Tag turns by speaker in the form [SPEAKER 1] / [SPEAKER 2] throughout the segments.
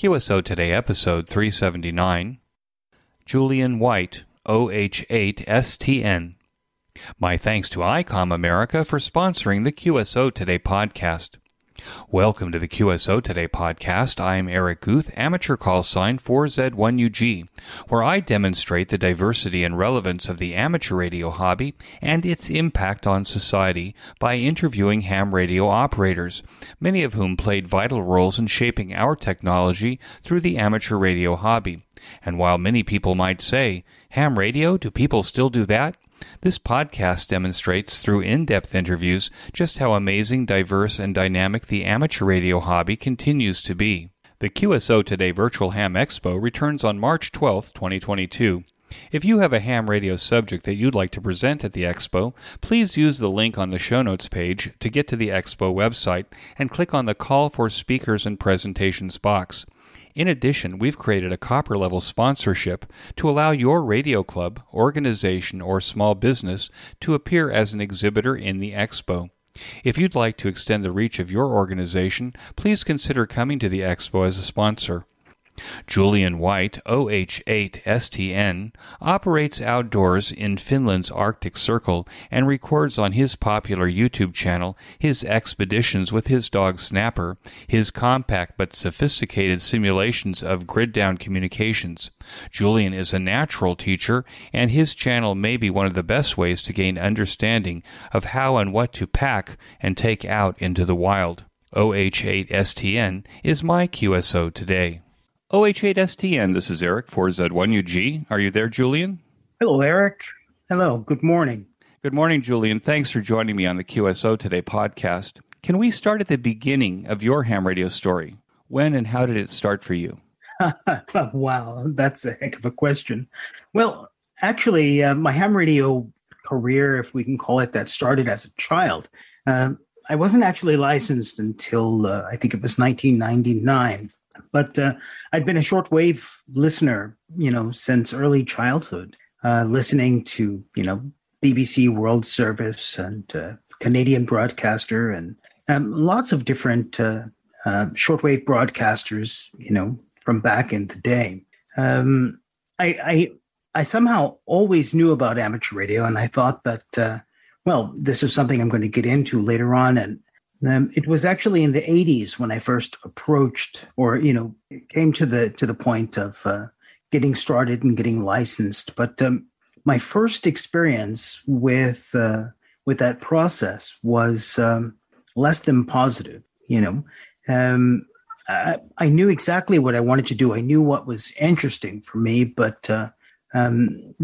[SPEAKER 1] QSO Today, episode 379, Julian White, OH8STN. My thanks to Icom America for sponsoring the QSO Today podcast. Welcome to the QSO Today podcast. I'm Eric Guth, amateur call sign 4Z1UG, where I demonstrate the diversity and relevance of the amateur radio hobby and its impact on society by interviewing ham radio operators, many of whom played vital roles in shaping our technology through the amateur radio hobby. And while many people might say, ham radio, do people still do that? This podcast demonstrates through in-depth interviews just how amazing, diverse, and dynamic the amateur radio hobby continues to be. The QSO Today Virtual Ham Expo returns on March 12, 2022. If you have a ham radio subject that you'd like to present at the expo, please use the link on the show notes page to get to the expo website and click on the Call for Speakers and Presentations box. In addition, we've created a copper-level sponsorship to allow your radio club, organization, or small business to appear as an exhibitor in the expo. If you'd like to extend the reach of your organization, please consider coming to the expo as a sponsor. Julian White, OH8STN, operates outdoors in Finland's Arctic Circle and records on his popular YouTube channel his expeditions with his dog Snapper, his compact but sophisticated simulations of grid-down communications. Julian is a natural teacher, and his channel may be one of the best ways to gain understanding of how and what to pack and take out into the wild. OH8STN is my QSO Today. OH8STN, this is Eric, 4Z1UG. Are you there, Julian?
[SPEAKER 2] Hello, Eric. Hello, good morning.
[SPEAKER 1] Good morning, Julian. Thanks for joining me on the QSO Today podcast. Can we start at the beginning of your ham radio story? When and how did it start for you?
[SPEAKER 2] Wow, that's a heck of a question. Well, actually, my ham radio career, if we can call it that, started as a child. I wasn't actually licensed until I think it was 1999. But I'd been a shortwave listener, since early childhood, listening to, BBC World Service and Canadian broadcaster and lots of different shortwave broadcasters, from back in the day. I somehow always knew about amateur radio, and I thought that, this is something I'm going to get into later on. And it was actually in the 80s when I first approached, or came to the point of getting started and getting licensed. But my first experience with that process was less than positive. I knew exactly what I wanted to do. I knew what was interesting for me, but the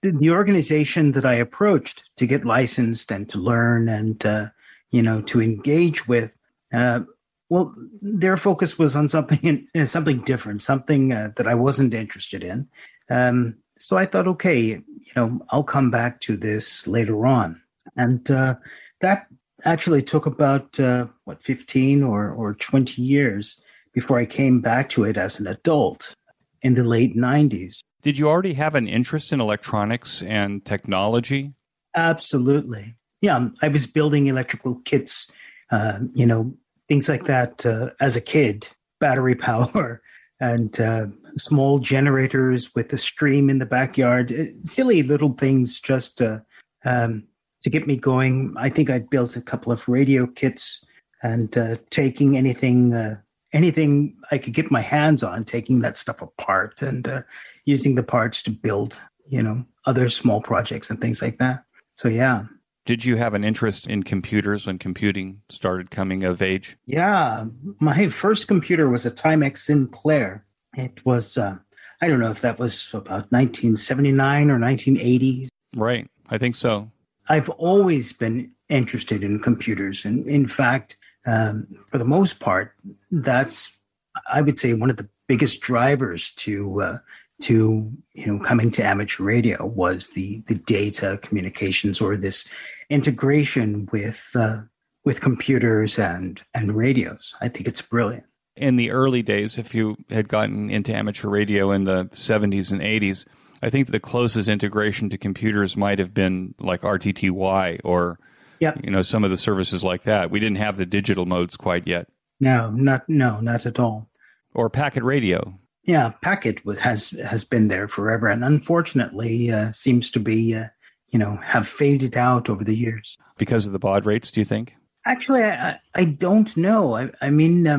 [SPEAKER 2] organization that I approached to get licensed and to learn and to engage with, their focus was on something different, something that I wasn't interested in. So I thought, okay, I'll come back to this later on. And that actually took about, 15 or 20 years before I came back to it as an adult in the late 90s.
[SPEAKER 1] Did you already have an interest in electronics and technology?
[SPEAKER 2] Absolutely. Yeah, I was building electrical kits, things like that as a kid, battery power and small generators with a stream in the backyard, silly little things just to get me going. I think I built a couple of radio kits and taking anything I could get my hands on, taking that stuff apart and using the parts to build, other small projects and things like that. So, yeah.
[SPEAKER 1] Did you have an interest in computers when computing started coming of age?
[SPEAKER 2] Yeah. My first computer was a Timex Sinclair. It was, I don't know if that was about 1979 or 1980.
[SPEAKER 1] Right. I think so.
[SPEAKER 2] I've always been interested in computers. And in fact, for the most part, that's, I would say, one of the biggest drivers to coming to amateur radio was the data communications, or this integration with computers and radios. I think it's brilliant.
[SPEAKER 1] In the early days, if you had gotten into amateur radio in the 70s and 80s, I think the closest integration to computers might have been like RTTY or some of the services like that. We didn't have the digital modes quite yet.
[SPEAKER 2] No, not at all.
[SPEAKER 1] or packet radio.
[SPEAKER 2] Yeah, packet has been there forever, and unfortunately seems to be have faded out over the years.
[SPEAKER 1] Because of the baud rates, do you think?
[SPEAKER 2] Actually, I don't know. I'm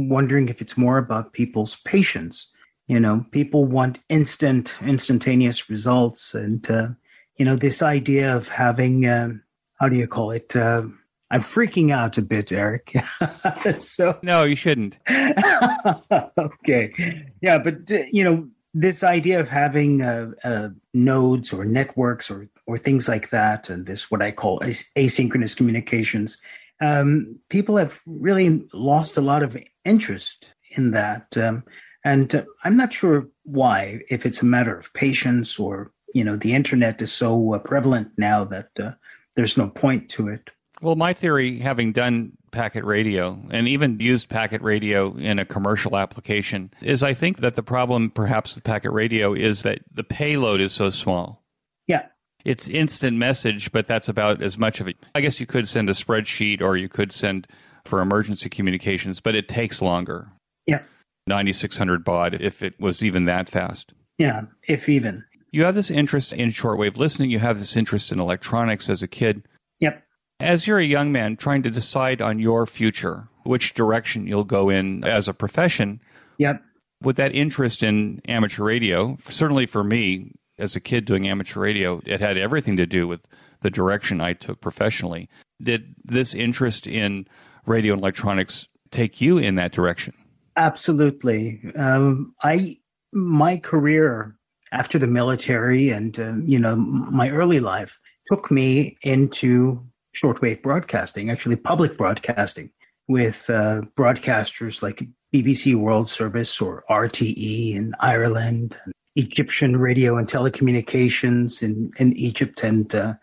[SPEAKER 2] wondering if it's more about people's patience. People want instantaneous results, and this idea of having how do you call it? I'm freaking out a bit, Eric. So
[SPEAKER 1] no, you shouldn't.
[SPEAKER 2] Okay, yeah, but this idea of having nodes or networks or things like that, and this what I call asynchronous communications, people have really lost a lot of interest in that, and I'm not sure why. If it's a matter of patience, or the internet is so prevalent now that there's no point to it.
[SPEAKER 1] Well, my theory, having done packet radio and even used packet radio in a commercial application, is I think that the problem perhaps with packet radio is that the payload is so small.
[SPEAKER 2] Yeah.
[SPEAKER 1] It's instant message, but that's about as much of it. I guess you could send a spreadsheet or you could send for emergency communications, but it takes longer.
[SPEAKER 2] Yeah.
[SPEAKER 1] 9600 baud, if it was even that fast.
[SPEAKER 2] Yeah, if even.
[SPEAKER 1] You have this interest in shortwave listening. You have this interest in electronics as a kid.
[SPEAKER 2] Yep.
[SPEAKER 1] As you're a young man trying to decide on your future, which direction you'll go in as a profession,
[SPEAKER 2] yep.
[SPEAKER 1] With that interest in amateur radio, certainly for me, as a kid doing amateur radio, it had everything to do with the direction I took professionally. Did this interest in radio and electronics take you in that direction?
[SPEAKER 2] Absolutely. My career after the military and, my early life took me into shortwave broadcasting, actually public broadcasting, with broadcasters like BBC World Service or RTE in Ireland, and Egyptian radio and telecommunications in Egypt, and,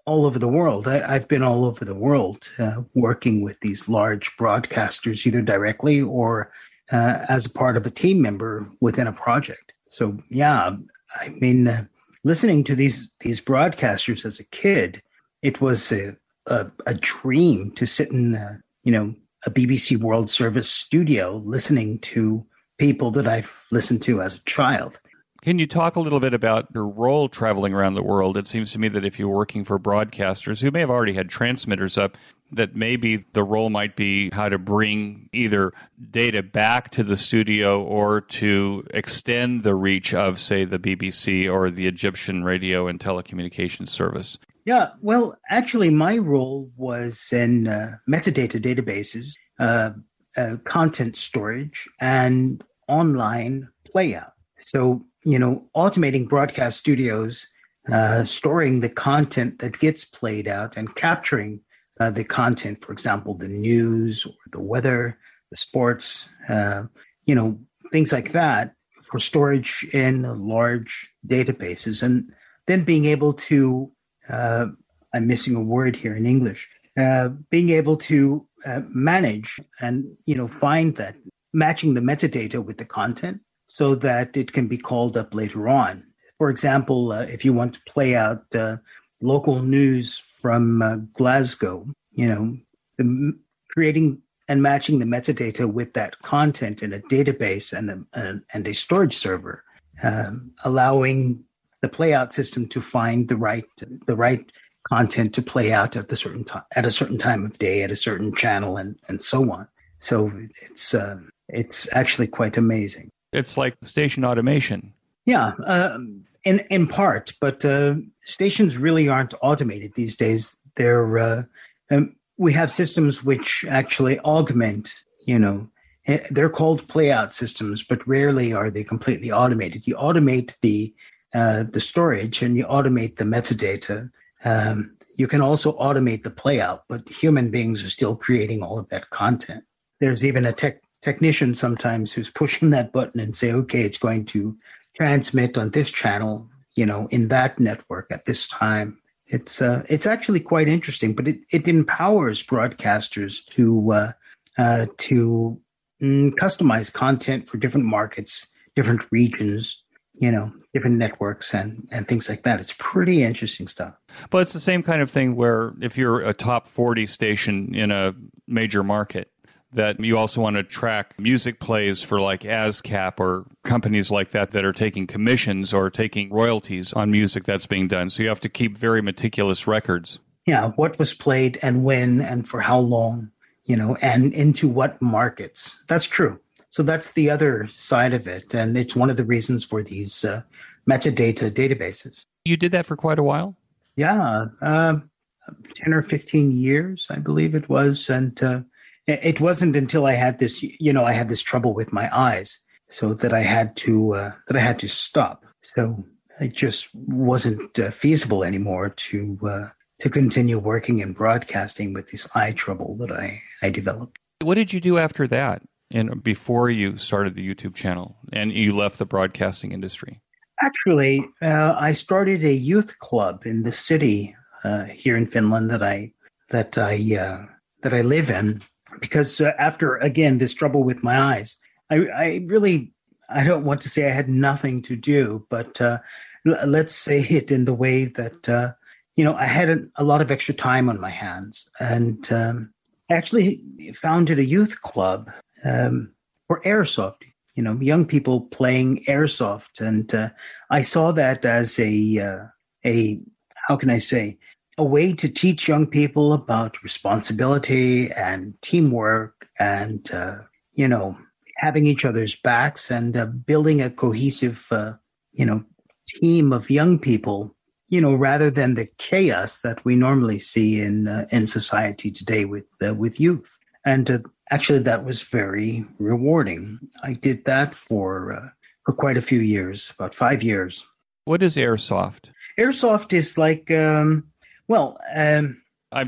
[SPEAKER 2] all over the world. I've been all over the world working with these large broadcasters, either directly or as a part of a team member within a project. So, yeah, listening to these broadcasters as a kid, it was a dream to sit in, a BBC World Service studio listening to people that I've listened to as a child.
[SPEAKER 1] Can you talk a little bit about your role traveling around the world? It seems to me that if you're working for broadcasters who may have already had transmitters up, that maybe the role might be how to bring either data back to the studio or to extend the reach of, say, the BBC or the Egyptian radio and telecommunications service.
[SPEAKER 2] Yeah, well, actually, my role was in metadata databases, content storage, and online playout. So, automating broadcast studios, storing the content that gets played out and capturing the content, for example, the news or the weather, the sports, things like that for storage in large databases. And then being able to, I'm missing a word here in English, being able to manage and, find that, matching the metadata with the content so that it can be called up later on. For example, if you want to play out local news from Glasgow, creating and matching the metadata with that content in a database and a storage server, allowing the playout system to find the right content to play out at a certain time of day, at a certain channel, and so on. So it's actually quite amazing.
[SPEAKER 1] It's like station automation.
[SPEAKER 2] Yeah, in part, but stations really aren't automated these days. We have systems which actually augment, they're called playout systems, but rarely are they completely automated. You automate the storage and you automate the metadata. You can also automate the playout, but human beings are still creating all of that content. There's even a technician sometimes who's pushing that button and say, okay, it's going to transmit on this channel, in that network at this time. It's actually quite interesting, but it empowers broadcasters to customize content for different markets, different regions, different networks and things like that. It's pretty interesting stuff.
[SPEAKER 1] But it's the same kind of thing where if you're a top 40 station in a major market, that you also want to track music plays for like ASCAP or companies like that are taking commissions or taking royalties on music that's being done. So you have to keep very meticulous records.
[SPEAKER 2] Yeah, what was played and when and for how long, and into what markets. That's true. So that's the other side of it. And it's one of the reasons for these metadata databases.
[SPEAKER 1] You did that for quite a while?
[SPEAKER 2] Yeah, 10 or 15 years, I believe it was. And it wasn't until I had this, I had this trouble with my eyes, so that I had to stop. So it just wasn't feasible anymore to continue working in broadcasting with this eye trouble that I developed.
[SPEAKER 1] What did you do after that, and before you started the YouTube channel and you left the broadcasting industry?
[SPEAKER 2] Actually, I started a youth club in the city here in Finland that I live in, because after, again, this trouble with my eyes, I don't want to say I had nothing to do, but let's say it in the way that, I had a lot of extra time on my hands. And I actually founded a youth club for Airsoft, young people playing Airsoft. And I saw that as a how can I say, a way to teach young people about responsibility and teamwork and, having each other's backs and building a cohesive, team of young people, rather than the chaos that we normally see in society today with youth. And actually, that was very rewarding. I did that for quite a few years, about 5 years.
[SPEAKER 1] What is Airsoft?
[SPEAKER 2] Airsoft is like,
[SPEAKER 1] I've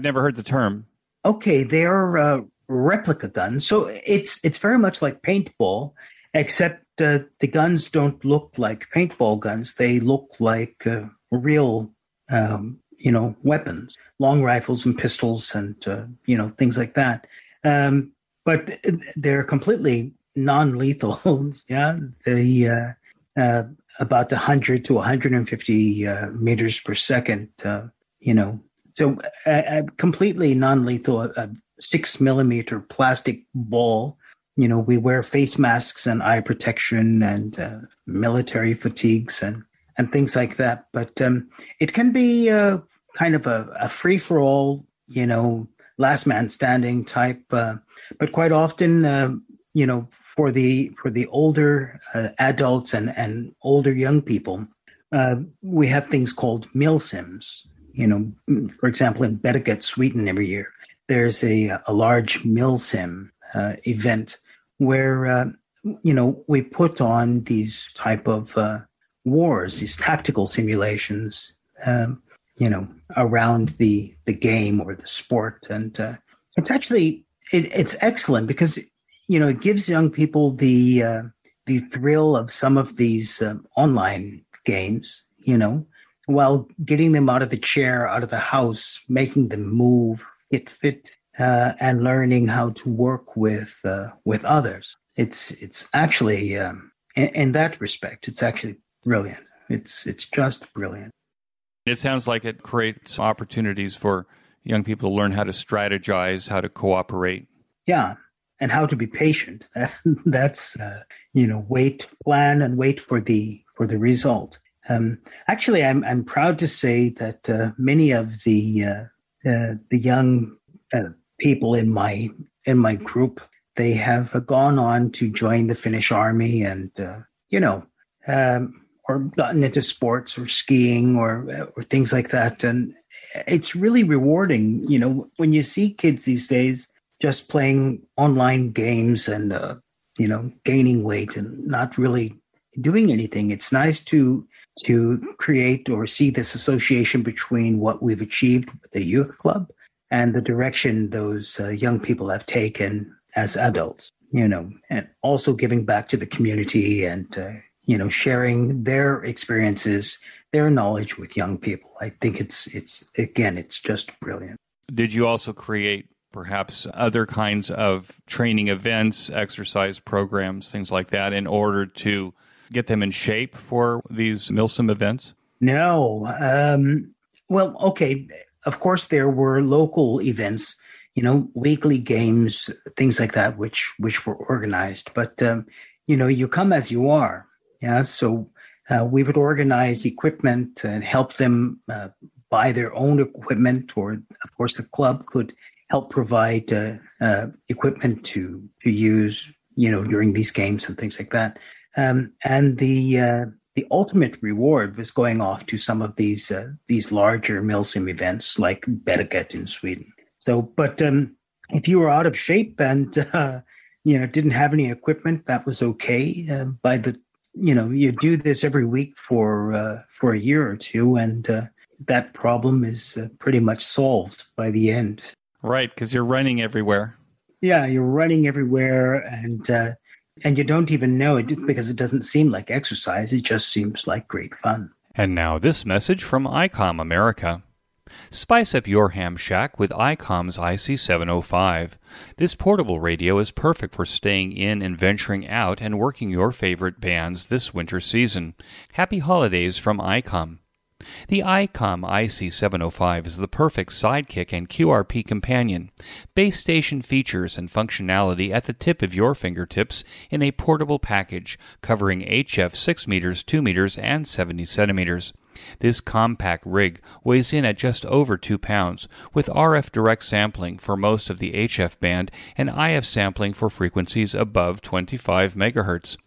[SPEAKER 1] never heard the term.
[SPEAKER 2] Okay, they're replica guns. So it's very much like paintball, except the guns don't look like paintball guns. They look like real, weapons, long rifles and pistols and, things like that. But they're completely non-lethal. Yeah, they about 100 to 150 meters per second. So completely non-lethal. A 6mm plastic ball. We wear face masks and eye protection and military fatigues and things like that. But it can be kind of a free-for-all, last man standing type. But quite often, for the older adults and older young people, we have things called Milsims. For example, in Betterget, Sweden, every year, there's a large Milsim event where, we put on these type of wars, these tactical simulations, around the game or the sport. And it's actually, it's excellent because, it gives young people the thrill of some of these online games, while getting them out of the chair, out of the house, making them move, get fit, and learning how to work with others. It's actually, in that respect, it's actually brilliant. It's just brilliant.
[SPEAKER 1] It sounds like it creates opportunities for young people to learn how to strategize, how to cooperate.
[SPEAKER 2] Yeah, and how to be patient. That's plan and wait for the result. Actually, I'm proud to say that many of the young people in my group, they have gone on to join the Finnish army and or gotten into sports or skiing or things like that. And it's really rewarding, when you see kids these days just playing online games and gaining weight and not really doing anything. It's nice to create or see this association between what we've achieved with the youth club and the direction those young people have taken as adults, and also giving back to the community and, sharing their experiences, their knowledge with young people. I think it's just brilliant.
[SPEAKER 1] Did you also create perhaps other kinds of training events, exercise programs, things like that, in order to get them in shape for these Milsim events?
[SPEAKER 2] No. Well, okay. Of course, there were local events, weekly games, things like that, which were organized. But you come as you are. Yeah. So we would organize equipment and help them buy their own equipment, or of course the club could help provide equipment to use, during these games and things like that. And the ultimate reward was going off to some of these larger Milsim events like Berget in Sweden. So, but if you were out of shape and didn't have any equipment, that was okay. You do this every week for a year or two, and that problem is pretty much solved by the end.
[SPEAKER 1] Right, because you're running everywhere.
[SPEAKER 2] Yeah, you're running everywhere, and you don't even know it because it doesn't seem like exercise. It just seems like great fun.
[SPEAKER 1] And now this message from Icom America. Spice up your ham shack with Icom's IC705. This portable radio is perfect for staying in and venturing out and working your favorite bands this winter season. Happy holidays from Icom. The Icom IC705 is the perfect sidekick and QRP companion. Base station features and functionality at the tip of your fingertips in a portable package covering HF 6 meters, 2 meters, and 70 centimeters. This compact rig weighs in at just over 2 pounds, with RF direct sampling for most of the HF band and IF sampling for frequencies above 25 megahertz.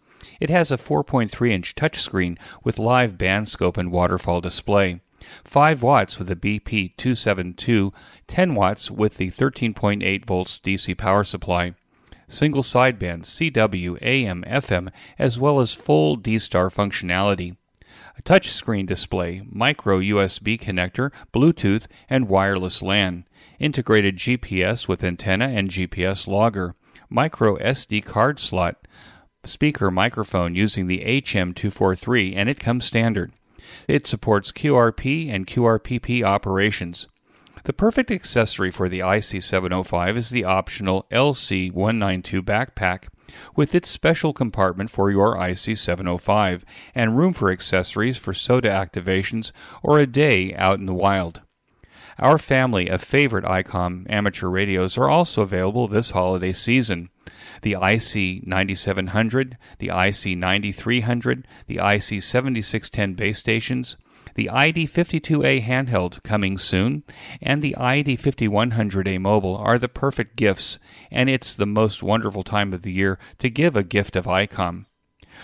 [SPEAKER 1] It has a 4.3-inch touchscreen with live band scope and waterfall display, 5 watts with a BP272, 10 watts with the 13.8 volts DC power supply, single sideband CW, AM, FM, as well as full D-Star functionality. A touchscreen display, micro USB connector, Bluetooth, and wireless LAN, integrated GPS with antenna and GPS logger, micro SD card slot, speaker microphone using the HM243, and it comes standard. It supports QRP and QRPP operations. The perfect accessory for the IC705 is the optional LC192 backpack, with its special compartment for your IC705 and room for accessories for soda activations or a day out in the wild. Our family of favorite Icom amateur radios are also available this holiday season. The IC9700, the IC9300, the IC7610 base stations, the ID52A handheld coming soon, and the ID5100A mobile are the perfect gifts, and it's the most wonderful time of the year to give a gift of Icom.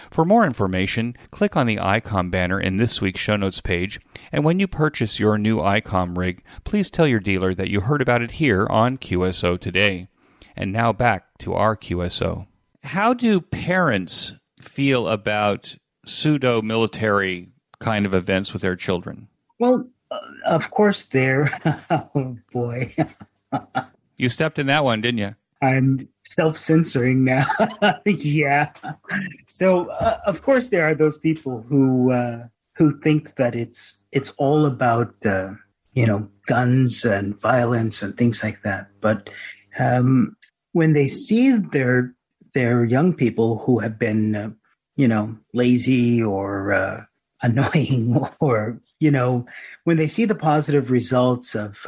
[SPEAKER 1] For more information, click on the Icom banner in this week's show notes page, and when you purchase your new Icom rig, please tell your dealer that you heard about it here on QSO Today. And now back to our QSO. How do parents feel about pseudo-military kind of events with their children?
[SPEAKER 2] Well, of course, they're... Oh, boy.
[SPEAKER 1] You stepped in that one, didn't you?
[SPEAKER 2] I'm self-censoring now. Yeah. So, of course, there are those people who think that it's all about, guns and violence and things like that. But when they see their young people who have been, lazy or annoying, or when they see the positive results of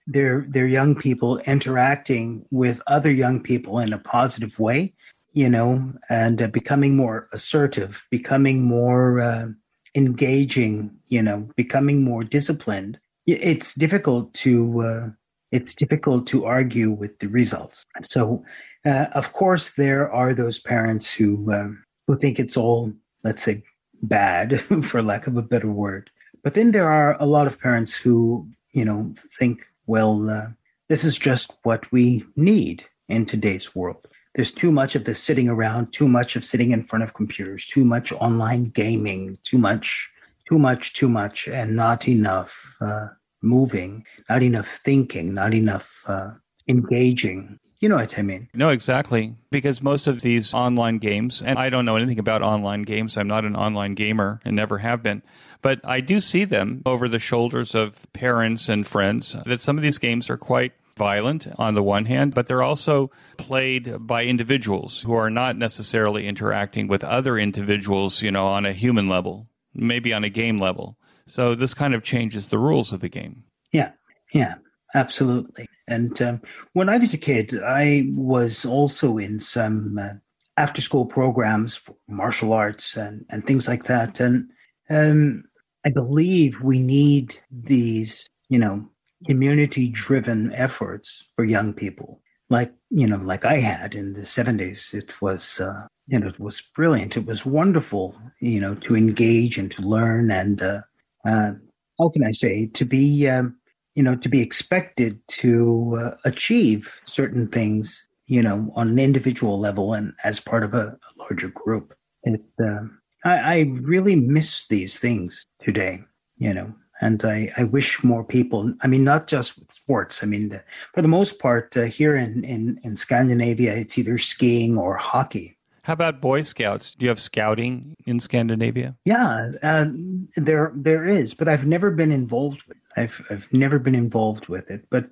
[SPEAKER 2] their young people interacting with other young people in a positive way, and becoming more assertive, becoming more engaging, becoming more disciplined, it's difficult to argue with the results. So, of course, there are those parents who think it's all, let's say, bad, for lack of a better word. But then there are a lot of parents who, think, well, this is just what we need in today's world. There's too much of this sitting around, too much of sitting in front of computers, too much online gaming, too much, and not enough moving, not enough thinking, not enough engaging. You know what I mean?
[SPEAKER 1] No, exactly. Because most of these online games, and I don't know anything about online games. I'm not an online gamer and never have been. But I do see them over the shoulders of parents and friends, that some of these games are quite violent on the one hand, but they're also played by individuals who are not necessarily interacting with other individuals, on a human level, maybe on a game level. So this kind of changes the rules of the game.
[SPEAKER 2] Yeah. absolutely. And when I was a kid, I was also in some after-school programs for martial arts and things like that. And I believe we need these, community-driven efforts for young people, like I had in the 70s. It was, it was brilliant. It was wonderful, to engage and to learn and, how can I say, to be, to be expected to achieve certain things, on an individual level and as part of a larger group. I really miss these things today, and I wish more people, not just with sports. For the most part, here in Scandinavia, it's either skiing or hockey.
[SPEAKER 1] How about Boy Scouts? Do you have scouting in Scandinavia?
[SPEAKER 2] Yeah, there is, but I've never been involved with it. I've never been involved with it. But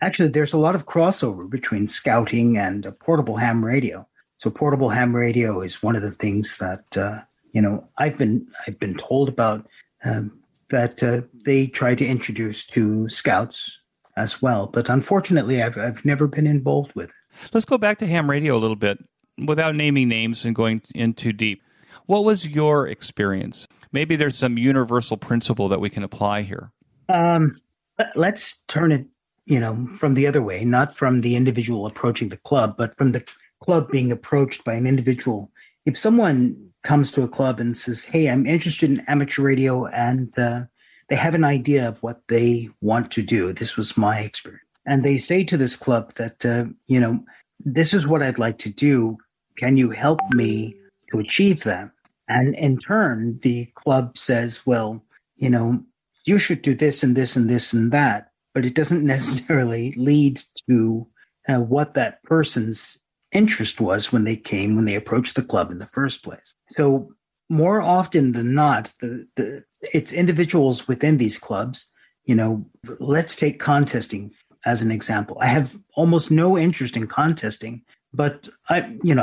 [SPEAKER 2] actually, there's a lot of crossover between scouting and portable ham radio. So portable ham radio is one of the things that I've been told about that they try to introduce to scouts as well. But unfortunately, I've never been involved with it.
[SPEAKER 1] Let's go back to ham radio a little bit without naming names and going in too deep. What was your experience? Maybe there's some universal principle that we can apply here.
[SPEAKER 2] Let's turn it, from the other way, not from the individual approaching the club, but from the club being approached by an individual. If someone comes to a club and says, hey, I'm interested in amateur radio, and they have an idea of what they want to do. This was my experience. And they say to this club that, this is what I'd like to do. Can you help me to achieve that? And in turn, the club says, well, you should do this and this and this and that. But it doesn't necessarily lead to what that person's interest was when they approached the club in the first place. So more often than not, it's individuals within these clubs. Let's take contesting as an example. I have almost no interest in contesting, but I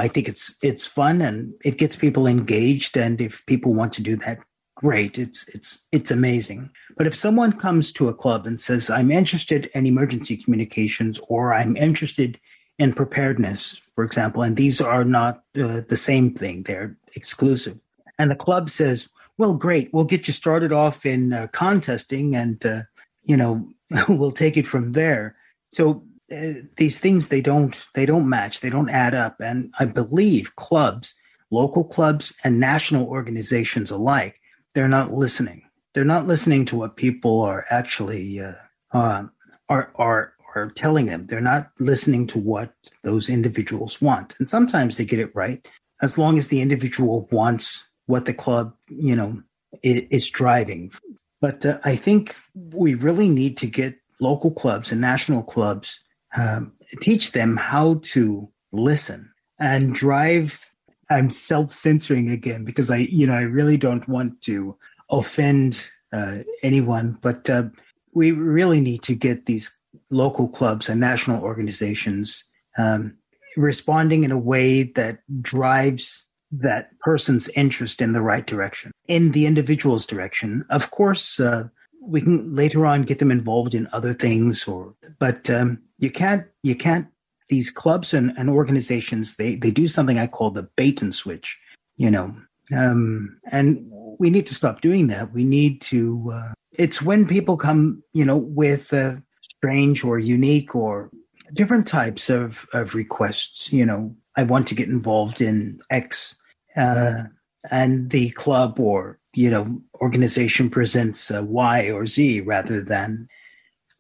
[SPEAKER 2] think it's fun and it gets people engaged. And if people want to do that, great. It's amazing. But if someone comes to a club and says, I'm interested in emergency communications, or I'm interested in preparedness, for example, and these are not the same thing, they're exclusive. And the club says, well, great, we'll get you started off in contesting and, we'll take it from there. So these things, they don't match, they don't add up. And I believe clubs, local clubs and national organizations alike, they're not listening. They're not listening to what people are actually are telling them. They're not listening to what those individuals want. And sometimes they get it right, as long as the individual wants what the club, is driving. But I think we really need to get local clubs and national clubs, teach them how to listen and drive. I'm self-censoring again because I really don't want to offend anyone, but we really need to get these local clubs and national organizations responding in a way that drives that person's interest in the right direction, in the individual's direction. Of course, we can later on get them involved in other things, but you can't. These clubs and organizations, they do something I call the bait and switch, and we need to stop doing that. We need to. It's when people come, with strange or unique or different types of requests. I want to get involved in X, and the club or organization presents Y or Z rather than,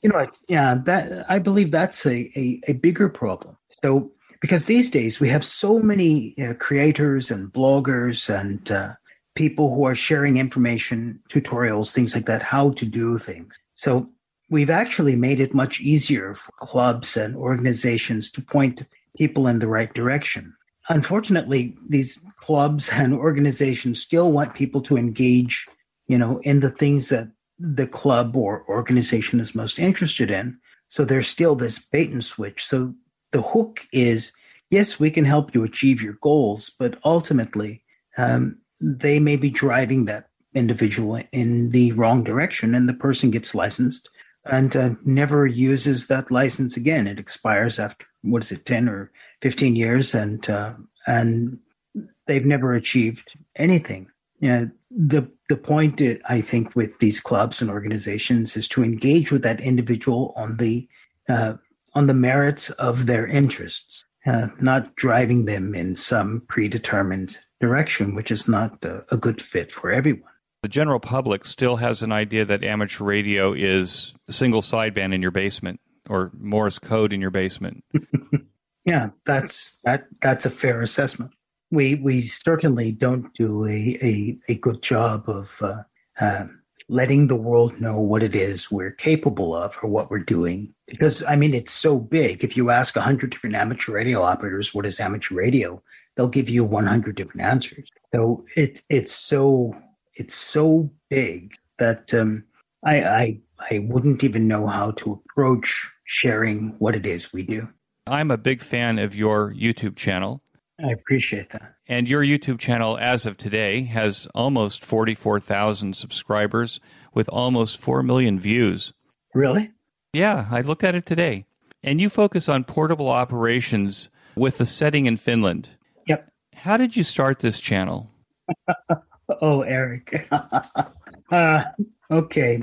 [SPEAKER 2] that I believe that's a bigger problem. So because these days we have so many creators and bloggers and people who are sharing information, tutorials, things like that, how to do things. So we've actually made it much easier for clubs and organizations to point people in the right direction. Unfortunately, these clubs and organizations still want people to engage, in the things that the club or organization is most interested in. So there's still this bait and switch. So the hook is, yes, we can help you achieve your goals, but ultimately they may be driving that individual in the wrong direction, and the person gets licensed and never uses that license again. It expires after, 10 or 15 years, and they've never achieved anything. The point, I think, with these clubs and organizations is to engage with that individual on the merits of their interests, not driving them in some predetermined direction, which is not a good fit for everyone.
[SPEAKER 1] The general public still has an idea that amateur radio is a single sideband in your basement or Morse code in your basement.
[SPEAKER 2] Yeah, that's a fair assessment. We certainly don't do a good job of letting the world know what it is we're capable of or what we're doing. Because, I mean, it's so big. If you ask 100 different amateur radio operators, what is amateur radio, they'll give you 100 different answers. So it's so big that I wouldn't even know how to approach sharing what it is we do.
[SPEAKER 1] I'm a big fan of your YouTube channel.
[SPEAKER 2] I appreciate that.
[SPEAKER 1] And your YouTube channel, as of today, has almost 44,000 subscribers with almost 4 million views.
[SPEAKER 2] Really?
[SPEAKER 1] Yeah, I looked at it today. And you focus on portable operations with the setting in Finland.
[SPEAKER 2] Yep.
[SPEAKER 1] How did you start this channel?
[SPEAKER 2] Oh, Eric. Okay.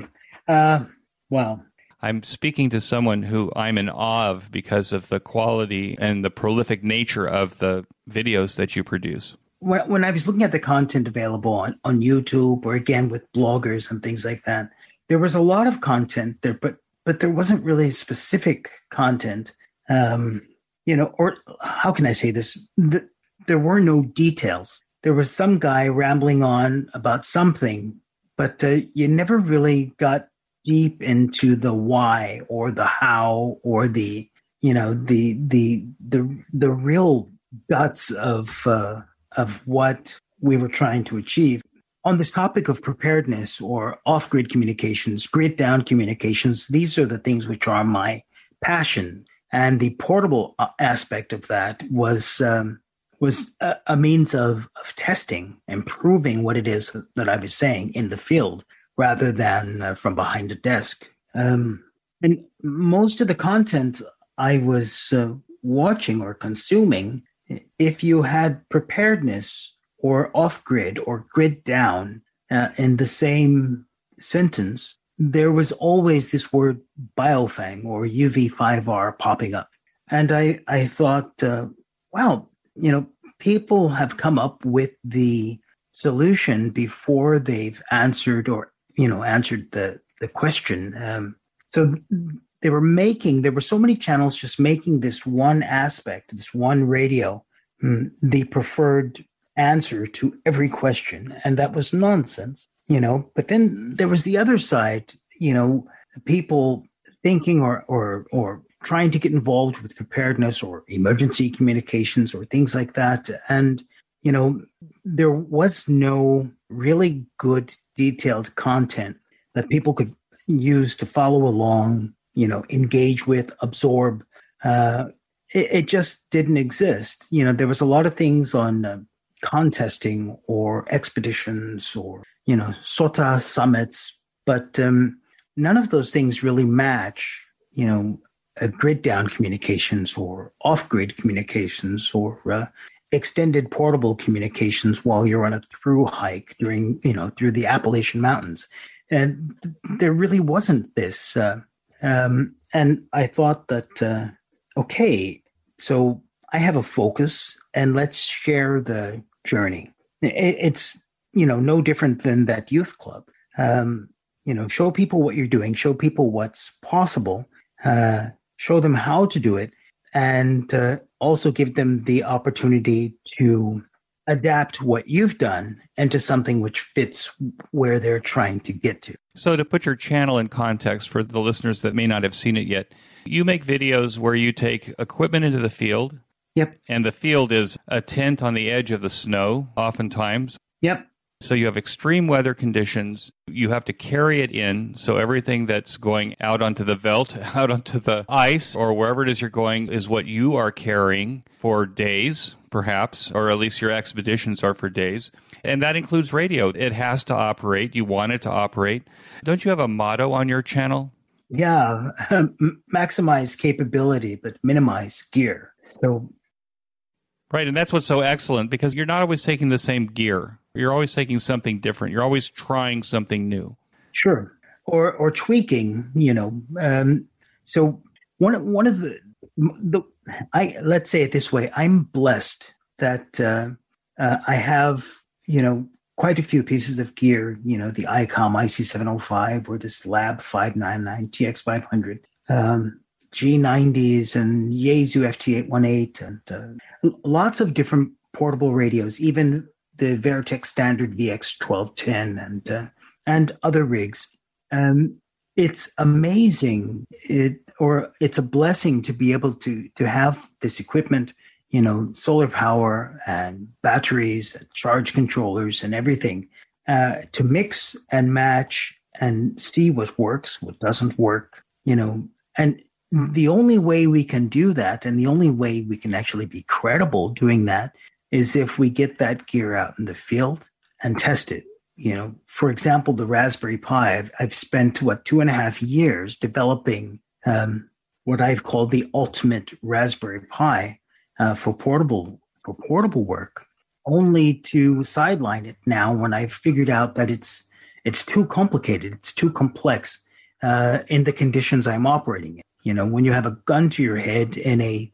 [SPEAKER 2] Well,
[SPEAKER 1] I'm speaking to someone who I'm in awe of because of the quality and the prolific nature of the videos that you produce.
[SPEAKER 2] When I was looking at the content available on YouTube, or again with bloggers and things like that, there was a lot of content there, but there wasn't really specific content, or how can I say this? There were no details. There was some guy rambling on about something, but you never really got deep into the why or the how or the real guts of what we were trying to achieve. On this topic of preparedness or off-grid communications, grid-down communications, these are the things which are my passion. And the portable aspect of that was a means of testing and proving what it is that I was saying in the field, rather than from behind a desk. And most of the content I was watching or consuming, if you had preparedness or off-grid or grid down in the same sentence, there was always this word biofang or UV5R popping up. And I thought, wow, people have come up with the solution before they've answered the question. So there were so many channels just making this one aspect, this one radio, the preferred answer to every question. And that was nonsense, But then there was the other side, people thinking or trying to get involved with preparedness or emergency communications or things like that. And, there was no really good detailed content that people could use to follow along, engage with, absorb. It just didn't exist. There was a lot of things on contesting or expeditions or, SOTA summits, but none of those things really match, a grid down communications or off-grid communications or extended portable communications while you're on a through hike through the Appalachian Mountains. And there really wasn't this. And I thought that, okay, so I have a focus and let's share the journey. It's, no different than that youth club. Show people what you're doing, show people what's possible, show them how to do it, and also give them the opportunity to adapt what you've done into something which fits where they're trying to get to.
[SPEAKER 1] So to put your channel in context for the listeners that may not have seen it yet, you make videos where you take equipment into the field.
[SPEAKER 2] Yep.
[SPEAKER 1] And the field is a tent on the edge of the snow, oftentimes.
[SPEAKER 2] Yep.
[SPEAKER 1] So you have extreme weather conditions. You have to carry it in. So everything that's going out onto the veldt, out onto the ice, or wherever it is you're going is what you are carrying for days, perhaps, or at least your expeditions are for days. And that includes radio. It has to operate. You want it to operate. Don't you have a motto on your channel?
[SPEAKER 2] Yeah, maximize capability, but minimize gear. So,
[SPEAKER 1] Right, and that's what's so excellent because you're not always taking the same gear. You're always taking something different. You're always trying something new.
[SPEAKER 2] sure. Or tweaking, so one of the let's say it this way. I'm blessed that I have, quite a few pieces of gear, the Icom IC705 or this Lab 599 TX500, G90s and Yaesu FT818, and lots of different portable radios, even the Veritech standard VX1210 and other rigs. It's amazing, it's a blessing to be able to have this equipment, solar power and batteries, and charge controllers, and everything, to mix and match and see what works, what doesn't work, and the only way we can do that, and the only way we can actually be credible doing that, is if we get that gear out in the field and test it. For example, the Raspberry Pi, I've spent 2.5 years developing what I've called the ultimate Raspberry Pi for portable work, only to sideline it now when I've figured out that it's too complicated, it's too complex in the conditions I'm operating in. When you have a gun to your head in a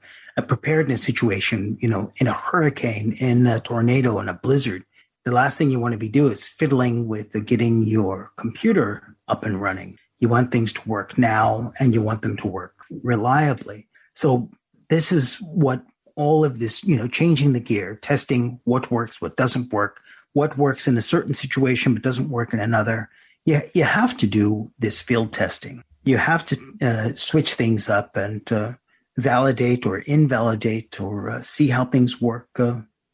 [SPEAKER 2] preparedness situation, in a hurricane, in a tornado, in a blizzard, the last thing you want to be doing is fiddling with getting your computer up and running. You want things to work now, and you want them to work reliably. So this is what all of this, changing the gear, testing what works, what doesn't work, what works in a certain situation but doesn't work in another. You have to do this field testing. You have to switch things up and validate or invalidate or see how things work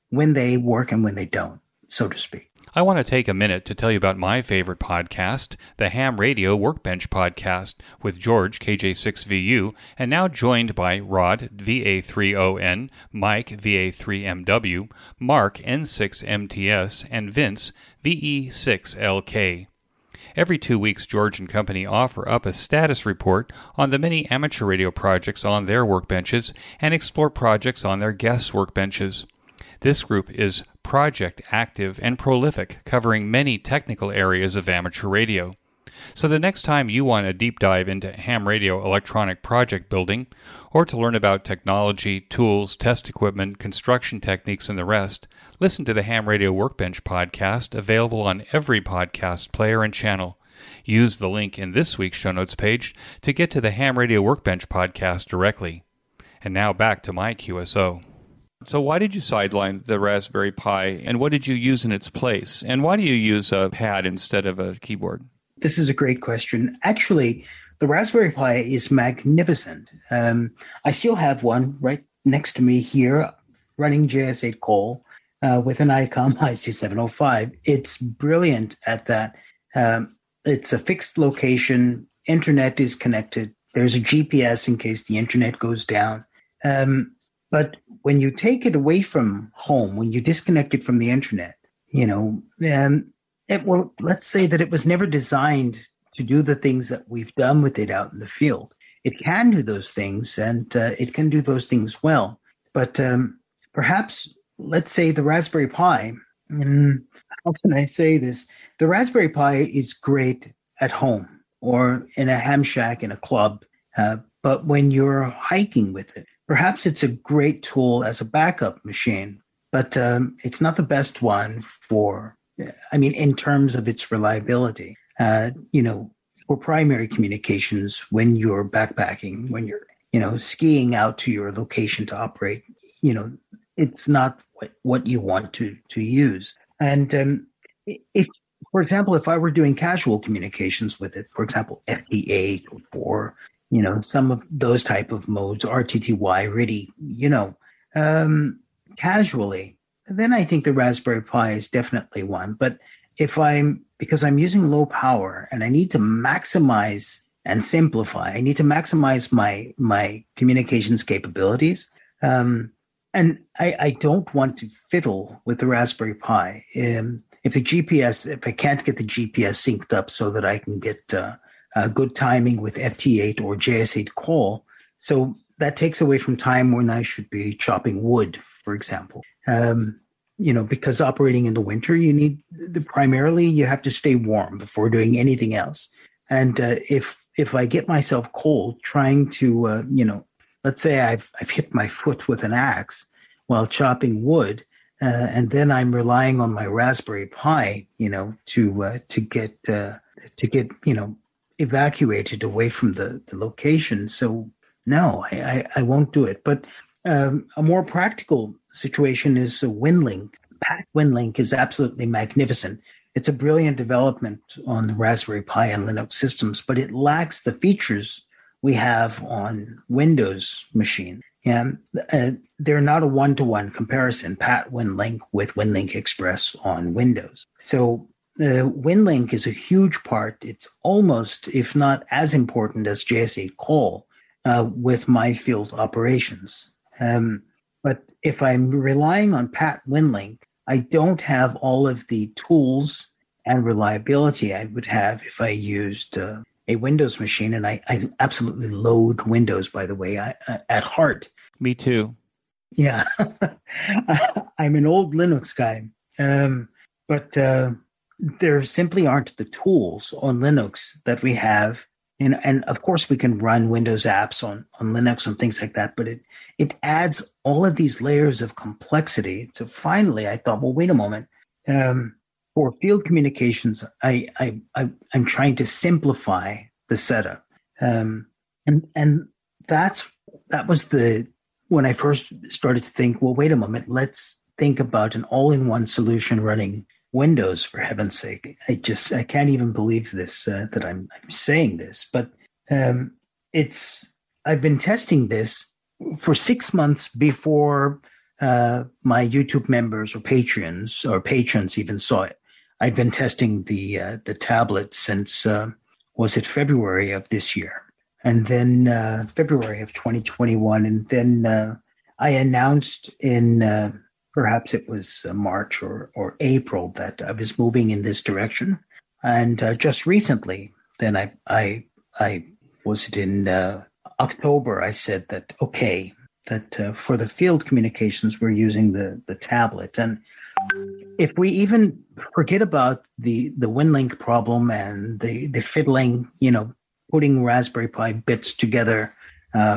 [SPEAKER 2] when they work and when they don't, so to speak.
[SPEAKER 1] I want to take a minute to tell you about my favorite podcast, the Ham Radio Workbench podcast, with George, KJ6VU, and now joined by Rod, VA30N, Mike, VA3MW, Mark, N6MTS, and Vince, VE6LK. Every 2 weeks, George and company offer up a status report on the many amateur radio projects on their workbenches and explore projects on their guests' workbenches. This group is project active and prolific, covering many technical areas of amateur radio. So the next time you want a deep dive into ham radio electronic project building, or to learn about technology, tools, test equipment, construction techniques, and the rest, listen to the Ham Radio Workbench podcast, available on every podcast player and channel. Use the link in this week's show notes page to get to the Ham Radio Workbench podcast directly. And now back to my QSO. So why did you sideline the Raspberry Pi, and what did you use in its place? And why do you use a pad instead of a keyboard?
[SPEAKER 2] This is a great question. Actually, the Raspberry Pi is magnificent. I still have one right next to me here, running JS8 Call with an Icom IC705. It's brilliant at that. It's a fixed location. Internet is connected. There's a GPS in case the internet goes down. But when you take it away from home, when you disconnect it from the internet, let's say that it was never designed to do the things that we've done with it out in the field. It can do those things, and it can do those things well. But perhaps, let's say the Raspberry Pi, how can I say this? The Raspberry Pi is great at home or in a ham shack in a club. But when you're hiking with it, perhaps it's a great tool as a backup machine, but it's not the best one in terms of its reliability, for primary communications when you're backpacking, when you're, skiing out to your location to operate, it's not what you want to use. And for example, if I were doing casual communications with it, for example, FT8 or some of those type of modes, RTTY, really, casually, then I think the Raspberry Pi is definitely one. But because I'm using low power and I need to maximize and simplify, I need to maximize my communications capabilities. And I don't want to fiddle with the Raspberry If I can't get the GPS synced up so that I can get good timing with FT8 or JS8 call. So that takes away from time when I should be chopping wood, for example. Because operating in the winter, primarily you have to stay warm before doing anything else. And if I get myself cold trying to, let's say I've hit my foot with an axe while chopping wood, and then I'm relying on my Raspberry Pi, to get evacuated away from the location. So no, I won't do it. But a more practical situation is WinLink. Pat WinLink is absolutely magnificent. It's a brilliant development on the Raspberry Pi and Linux systems, but it lacks the features we have on Windows machines. And they're not a one-to-one comparison, Pat WinLink with WinLink Express on Windows. So WinLink is a huge part. It's almost, if not as important as JS8 call with my field operations. But if I'm relying on Pat WinLink, I don't have all of the tools and reliability I would have if I used a Windows machine. And I absolutely loathe Windows, by the way, at heart.
[SPEAKER 1] Me too.
[SPEAKER 2] Yeah. I'm an old Linux guy. But there simply aren't the tools on Linux that we have. And of course, we can run Windows apps on Linux and things like that, but it adds all of these layers of complexity. So finally, I thought, well, wait a moment. For field communications, I'm trying to simplify the setup, and that was when I first started to think, well, wait a moment, let's think about an all-in-one solution running Windows, for heaven's sake. I can't even believe this, that I'm saying this, but I've been testing this for 6 months before my YouTube members or patrons even saw it. I'd been testing the tablet since, was it February of this year? And then February of 2021. And then I announced in perhaps it was March or April that I was moving in this direction. And just recently, then I was it in October, I said that, okay, that for the field communications, we're using the tablet. And if we even forget about the WinLink problem and the fiddling, putting Raspberry Pi bits together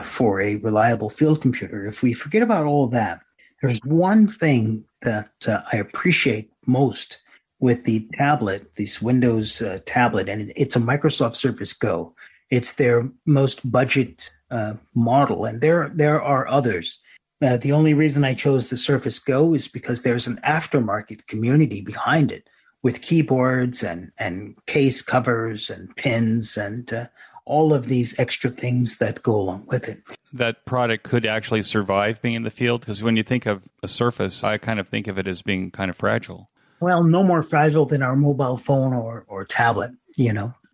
[SPEAKER 2] for a reliable field computer, if we forget about all of that, there's one thing that I appreciate most with the tablet, this Windows tablet, and it's a Microsoft Surface Go. It's their most budget model, and there are others. The only reason I chose the Surface Go is because there's an aftermarket community behind it with keyboards and case covers and pins and all of these extra things that go along with it.
[SPEAKER 1] That product could actually survive being in the field? Because when you think of a Surface, I kind of think of it as being kind of fragile.
[SPEAKER 2] Well, no more fragile than our mobile phone or tablet,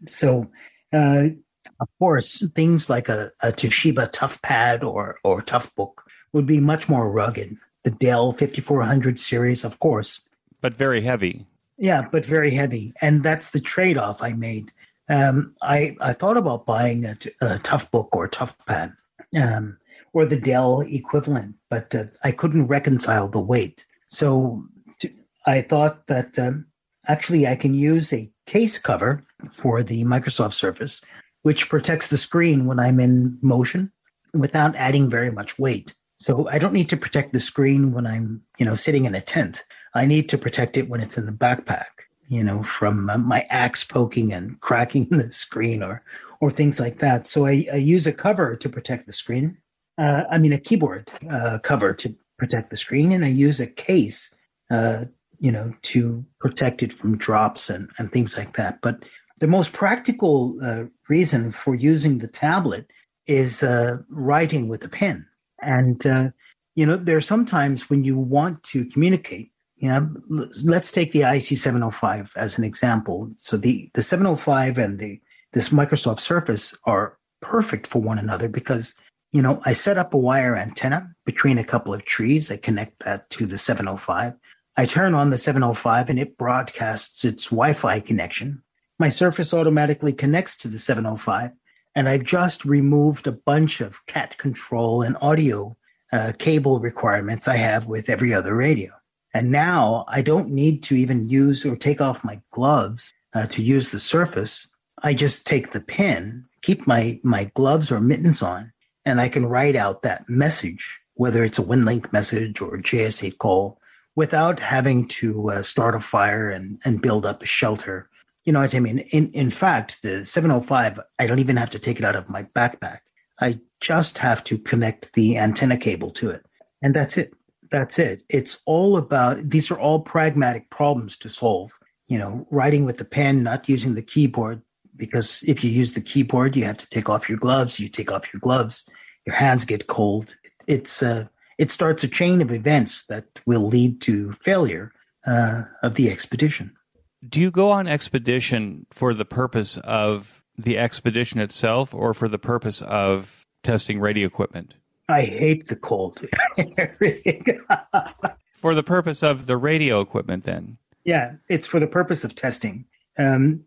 [SPEAKER 2] So, of course, things like a Toshiba ToughPad or ToughBook would be much more rugged. The Dell 5400 series, of course.
[SPEAKER 1] But very heavy.
[SPEAKER 2] Yeah, but very heavy. And that's the trade-off I made. I thought about buying a ToughBook or ToughPad or the Dell equivalent, but I couldn't reconcile the weight. So I thought that actually I can use a case cover for the Microsoft Surface, which protects the screen when I'm in motion without adding very much weight. So I don't need to protect the screen when I'm, sitting in a tent. I need to protect it when it's in the backpack, from my axe poking and cracking the screen or things like that. So I use a cover to protect the screen. A keyboard cover to protect the screen, and I use a case, to protect it from drops and things like that. But the most practical reason for using the tablet is writing with a pen. And, there are sometimes when you want to communicate, let's take the IC705 as an example. So the 705 and this Microsoft Surface are perfect for one another because, I set up a wire antenna between a couple of trees. I connect that to the 705. I turn on the 705 and it broadcasts its Wi-Fi connection. my Surface automatically connects to the 705, and I've just removed a bunch of cat control and audio cable requirements I have with every other radio. And now I don't need to even use or take off my gloves to use the Surface. I just take the pin, keep my gloves or mittens on, and I can write out that message, whether it's a WinLink message or a JS8 call, without having to start a fire and build up a shelter. You know what I mean? In fact, the 705, I don't even have to take it out of my backpack. I just have to connect the antenna cable to it. And that's it. That's it. It's all about, these are all pragmatic problems to solve. You know, writing with the pen, not using the keyboard, because if you use the keyboard, you have to take off your gloves. You take off your gloves, your hands get cold. It starts a chain of events that will lead to failure of the expedition.
[SPEAKER 1] Do you go on expedition for the purpose of the expedition itself or for the purpose of testing radio equipment?
[SPEAKER 2] I hate the cold.
[SPEAKER 1] For the purpose of the radio equipment, then?
[SPEAKER 2] Yeah, it's for the purpose of testing.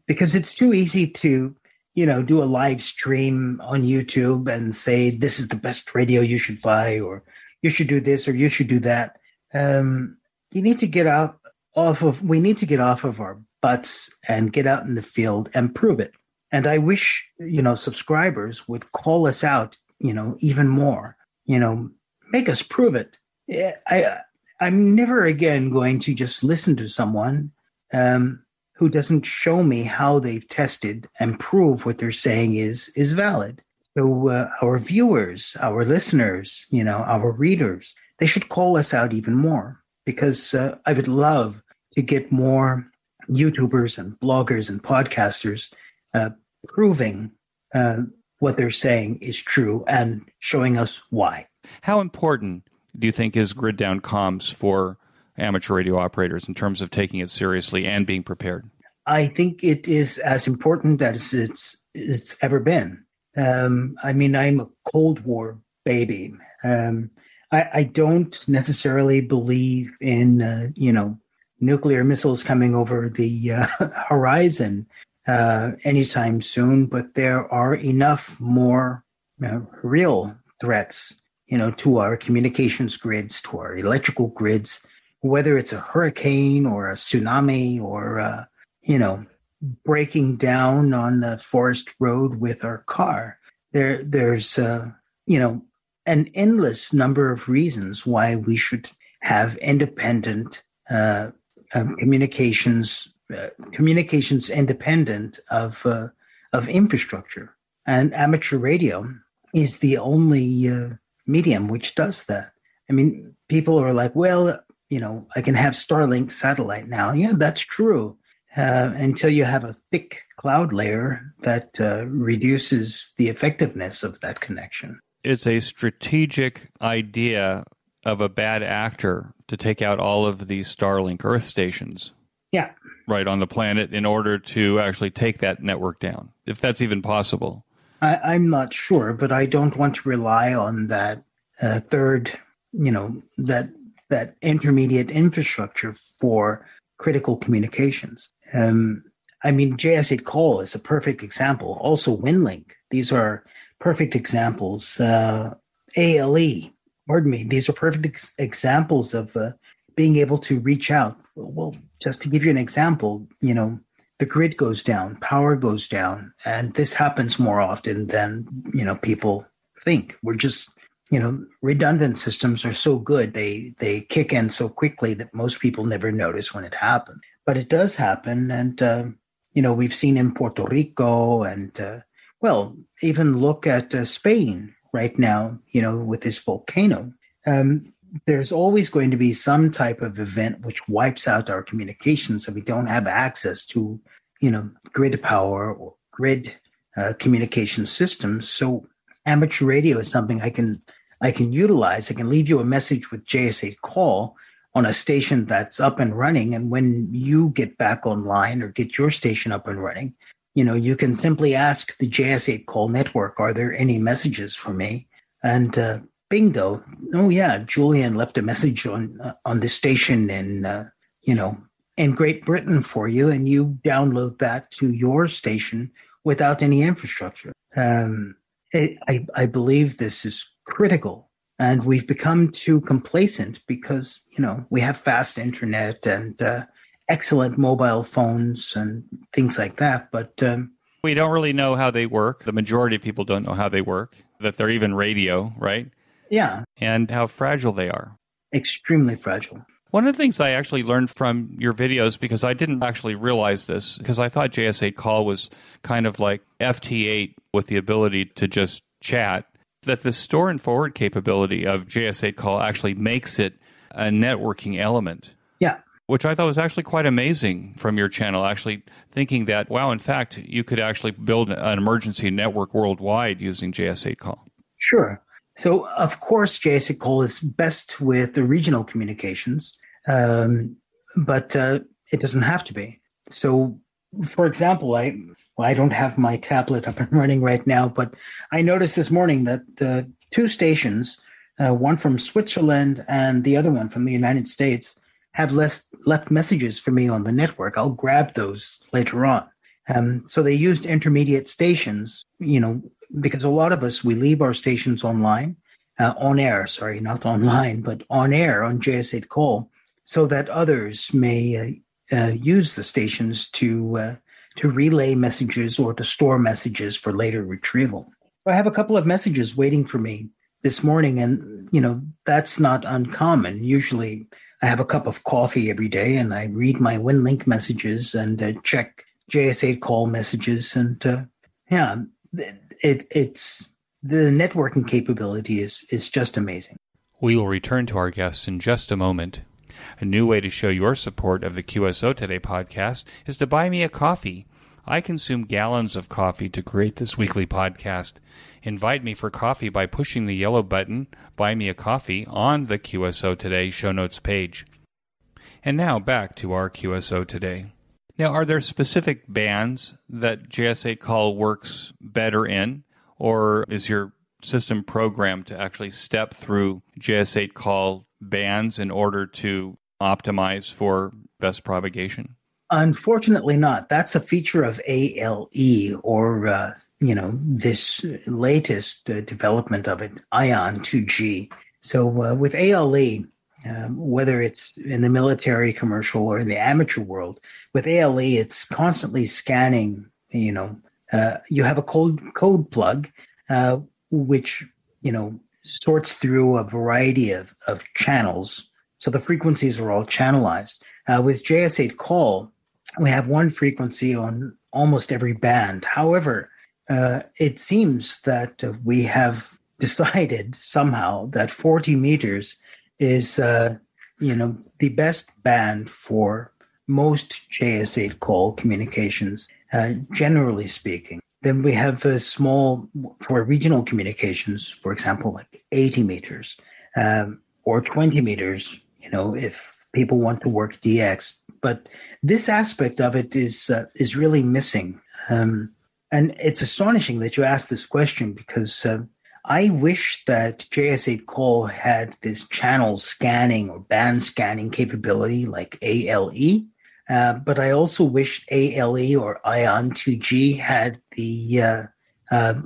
[SPEAKER 2] Because it's too easy to, do a live stream on YouTube and say, this is the best radio you should buy, or you should do this, or you should do that. We need to get off of our butts and get out in the field and prove it. And I wish, subscribers would call us out, even more, make us prove it. I'm never again going to just listen to someone who doesn't show me how they've tested and prove what they're saying is valid. So our viewers, our listeners, our readers, they should call us out even more, because I would love to get more YouTubers and bloggers and podcasters proving what they're saying is true and showing us why.
[SPEAKER 1] How important do you think is grid down comms for amateur radio operators in terms of taking it seriously and being prepared?
[SPEAKER 2] I think it is as important as it's ever been. I'm a Cold War baby. I don't necessarily believe in, nuclear missiles coming over the horizon anytime soon, but there are enough more real threats, to our communications grids, to our electrical grids, whether it's a hurricane or a tsunami or, breaking down on the forest road with our car. There's an endless number of reasons why we should have independent communications independent of infrastructure. And amateur radio is the only medium which does that. I mean, people are like, well, I can have Starlink satellite now. Yeah, that's true. Until you have a thick cloud layer that reduces the effectiveness of that connection.
[SPEAKER 1] It's a strategic idea of a bad actor to take out all of these Starlink Earth stations.
[SPEAKER 2] Yeah.
[SPEAKER 1] Right on the planet in order to actually take that network down, if that's even possible.
[SPEAKER 2] I'm not sure, but I don't want to rely on that third, that intermediate infrastructure for critical communications. JS8 call is a perfect example. Also, WinLink. These are perfect examples. ALE, these are perfect examples of being able to reach out. Well, just to give you an example, the grid goes down, power goes down, and this happens more often than, people think. We're just, redundant systems are so good. They kick in so quickly that most people never notice when it happens. But it does happen. And, we've seen in Puerto Rico and, even look at Spain right now, with this volcano. There's always going to be some type of event which wipes out our communications, so we don't have access to, grid power or grid communication systems. So amateur radio is something I can utilize. I can leave you a message with JS8 call on a station that's up and running. And when you get back online or get your station up and running, you can simply ask the JS8 call network, are there any messages for me? And bingo. Oh yeah, Julian left a message on this station in, in Great Britain for you, and you download that to your station without any infrastructure. I believe this is critical, and we've become too complacent because, we have fast internet and excellent mobile phones and things like that. But
[SPEAKER 1] we don't really know how they work. The majority of people don't know how they work, that they're even radio, right?
[SPEAKER 2] Yeah.
[SPEAKER 1] And how fragile they are.
[SPEAKER 2] Extremely fragile.
[SPEAKER 1] One of the things I actually learned from your videos, because I didn't actually realize this, because I thought JS8 Call was kind of like FT8 with the ability to just chat, that the store and forward capability of JS8 Call actually makes it a networking element.
[SPEAKER 2] Yeah.
[SPEAKER 1] Which I thought was actually quite amazing from your channel, actually thinking that, wow, in fact, you could actually build an emergency network worldwide using JS8 Call.
[SPEAKER 2] Sure. So, of course, JS8 Call is best with the regional communications. But it doesn't have to be. So, for example, I don't have my tablet up and running right now, but I noticed this morning that two stations, one from Switzerland and the other one from the United States, have left messages for me on the network. I'll grab those later on. So they used intermediate stations, because a lot of us, we leave our stations online, on air, sorry, not online, but on air on JS8 Call, so that others may use the stations to relay messages or to store messages for later retrieval. I have a couple of messages waiting for me this morning, and that's not uncommon. Usually, I have a cup of coffee every day, and I read my WinLink messages and check JS8 Call messages, and it's the networking capability is just amazing.
[SPEAKER 1] We will return to our guests in just a moment. A new way to show your support of the QSO Today podcast is to buy me a coffee. I consume gallons of coffee to create this weekly podcast. Invite me for coffee by pushing the yellow button, Buy Me a Coffee, on the QSO Today show notes page. And now back to our QSO Today. Now, are there specific bands that JS8 Call works better in, or is your system programmed to actually step through JS8 Call bands in order to optimize for best propagation?
[SPEAKER 2] Unfortunately not. That's a feature of ALE, or, this latest development of it, ION 2G. So with ALE, whether it's in the military, commercial, or in the amateur world, with ALE, it's constantly scanning, you have a code plug, which, sorts through a variety of channels. So the frequencies are all channelized. With JS8 Call, we have one frequency on almost every band. However, it seems that we have decided somehow that 40 meters is, the best band for most JS8 Call communications, generally speaking. Then we have a small, for regional communications, for example, like 80 meters or 20 meters, if people want to work DX. But this aspect of it is really missing. And it's astonishing that you asked this question, because I wish that JS8 Call had this channel scanning or band scanning capability like ALE. But I also wish ALE or ION 2G had the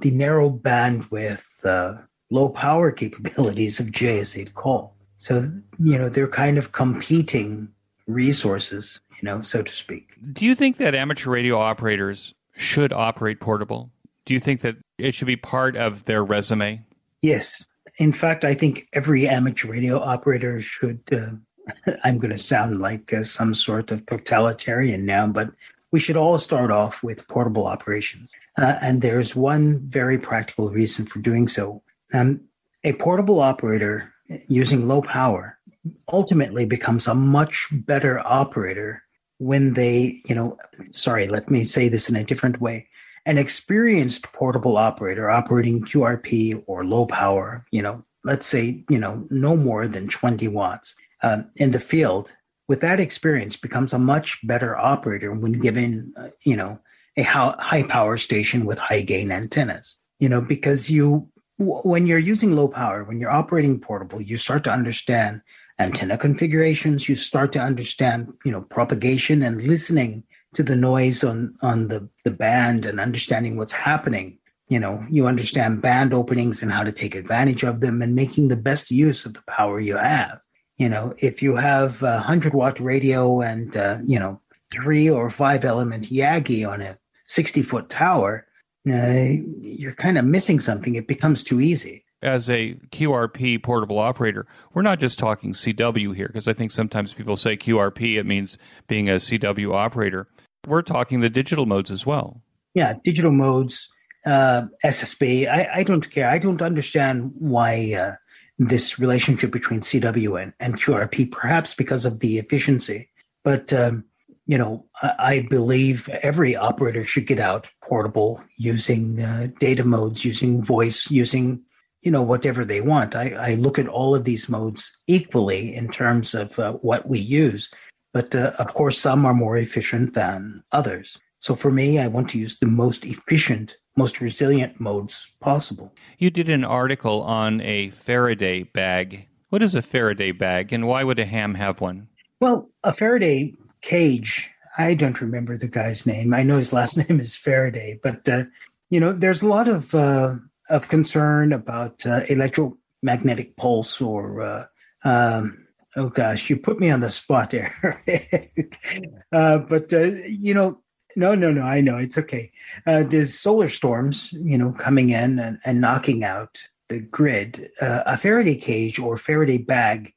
[SPEAKER 2] narrow bandwidth, low power capabilities of JS8 Call. So, they're kind of competing resources, so to speak.
[SPEAKER 1] Do you think that amateur radio operators should operate portable? Do you think that it should be part of their resume?
[SPEAKER 2] Yes. In fact, I think every amateur radio operator should. I'm going to sound like some sort of totalitarian now, but we should all start off with portable operations. And there's one very practical reason for doing so. A portable operator using low power ultimately becomes a much better operator when they, let me say this in a different way. An experienced portable operator operating QRP or low power, let's say, no more than 20 watts in the field, with that experience becomes a much better operator when given, a high power station with high gain antennas, because when you're using low power, when you're operating portable, you start to understand antenna configurations. You start to understand, propagation and listening to the noise on the band and understanding what's happening. You understand band openings and how to take advantage of them and making the best use of the power you have. If you have a 100-watt radio and, 3 or 5 element Yagi on a 60-foot tower, you're kind of missing something. It becomes too easy.
[SPEAKER 1] As a QRP portable operator, we're not just talking CW here, because I think sometimes people say QRP, it means being a CW operator. We're talking the digital modes as well.
[SPEAKER 2] Yeah, digital modes, SSB. I don't care. I don't understand why this relationship between CW and QRP, perhaps because of the efficiency. But, I believe every operator should get out portable using data modes, using voice, using, whatever they want. I look at all of these modes equally in terms of what we use. But, of course, some are more efficient than others. So for me, I want to use the most efficient, most resilient modes possible.
[SPEAKER 1] You did an article on a Faraday bag. What is a Faraday bag, and why would a ham have one?
[SPEAKER 2] Well, a Faraday Cage, I don't remember the guy's name. I know his last name is Faraday, but, there's a lot of concern about electromagnetic pulse or, oh gosh, you put me on the spot there. No, I know, it's okay. There's solar storms, coming in and knocking out the grid. A Faraday cage or Faraday bag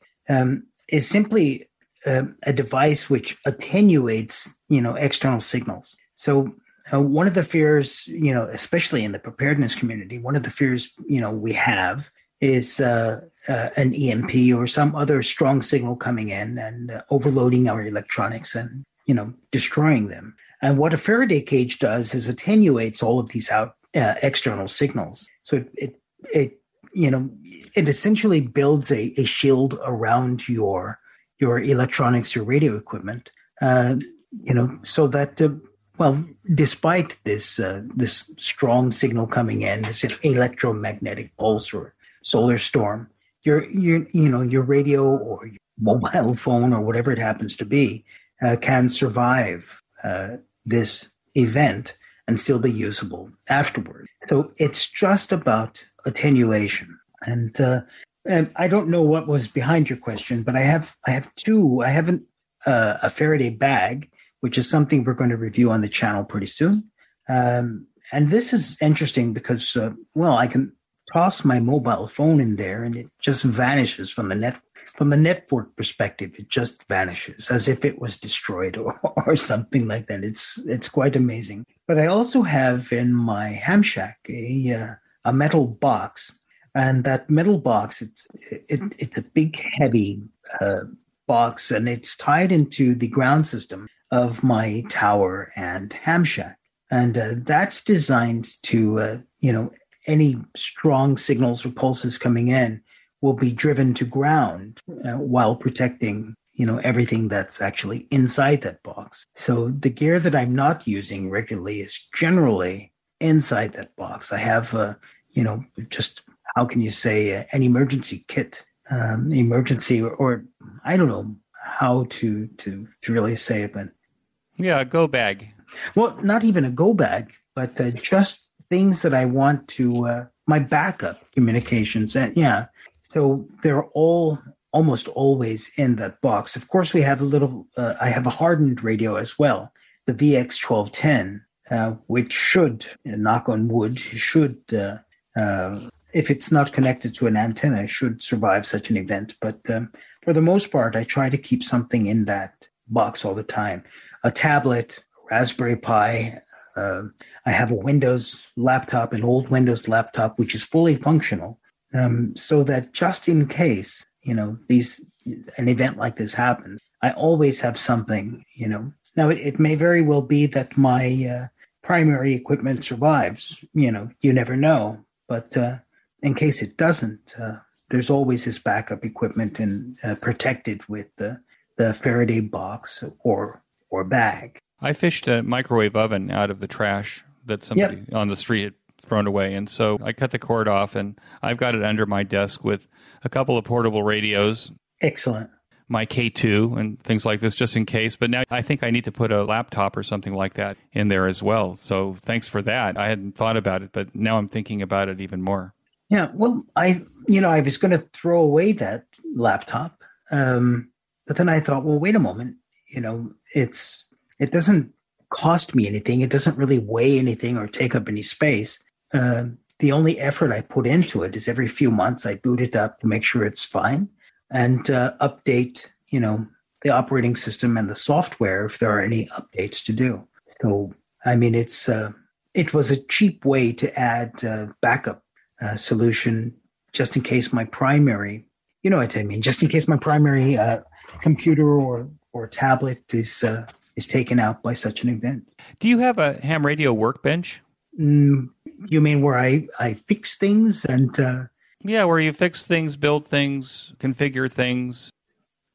[SPEAKER 2] is simply a device which attenuates, external signals. So one of the fears, especially in the preparedness community, one of the fears, we have is an EMP or some other strong signal coming in and overloading our electronics and, destroying them. And what a Faraday cage does is attenuates all of these external signals. So it essentially builds a shield around your electronics, your radio equipment, so that, despite this strong signal coming in, this electromagnetic pulse or solar storm, your radio or your mobile phone or whatever it happens to be can survive this event and still be usable afterward. So it's just about attenuation. And I don't know what was behind your question, but I have two. I have a Faraday bag, which is something we're going to review on the channel pretty soon. And this is interesting because, I can toss my mobile phone in there and it just vanishes from the network. From the network perspective, it just vanishes as if it was destroyed or something like that. It's quite amazing. But I also have in my ham shack a metal box, and that metal box it's a big heavy box, and it's tied into the ground system of my tower and ham shack, and that's designed to any strong signals or pulses coming in will be driven to ground while protecting, everything that's actually inside that box. So the gear that I'm not using regularly is generally inside that box. I have, just, how can you say, an emergency kit, emergency, or I don't know how to really say it, but.
[SPEAKER 1] Yeah, a go bag.
[SPEAKER 2] Well, not even a go bag, but just things that I want to, my backup communications. And yeah. So they're almost always in that box. Of course, we have I have a hardened radio as well, the VX1210, which should, knock on wood, if it's not connected to an antenna, should survive such an event. But for the most part, I try to keep something in that box all the time. A tablet, Raspberry Pi. I have a Windows laptop, an old Windows laptop, which is fully functional. So that just in case, an event like this happens, I always have something, Now, it may very well be that my primary equipment survives, you never know. But in case it doesn't, there's always this backup equipment and protected with the Faraday box or bag.
[SPEAKER 1] I fished a microwave oven out of the trash that somebody on the street had thrown away. And so I cut the cord off, and I've got it under my desk with a couple of portable radios
[SPEAKER 2] Excellent.
[SPEAKER 1] my K2 and things like this just in case. But now I think I need to put a laptop or something like that in there as well. So thanks for that. I hadn't thought about it, but now I'm thinking about it even more.
[SPEAKER 2] Yeah, well, I was going to throw away that laptop, but then I thought, well, wait a moment. It doesn't cost me anything. It doesn't really weigh anything or take up any space. The only effort I put into it is every few months I boot it up to make sure it's fine and update, the operating system and the software if there are any updates to do. So, I mean, it was a cheap way to add backup solution just in case my primary, just in case my primary computer or tablet is taken out by such an event.
[SPEAKER 1] Do you have a ham radio workbench?
[SPEAKER 2] You mean where I fix things and...
[SPEAKER 1] Yeah, where you fix things, build things, configure things.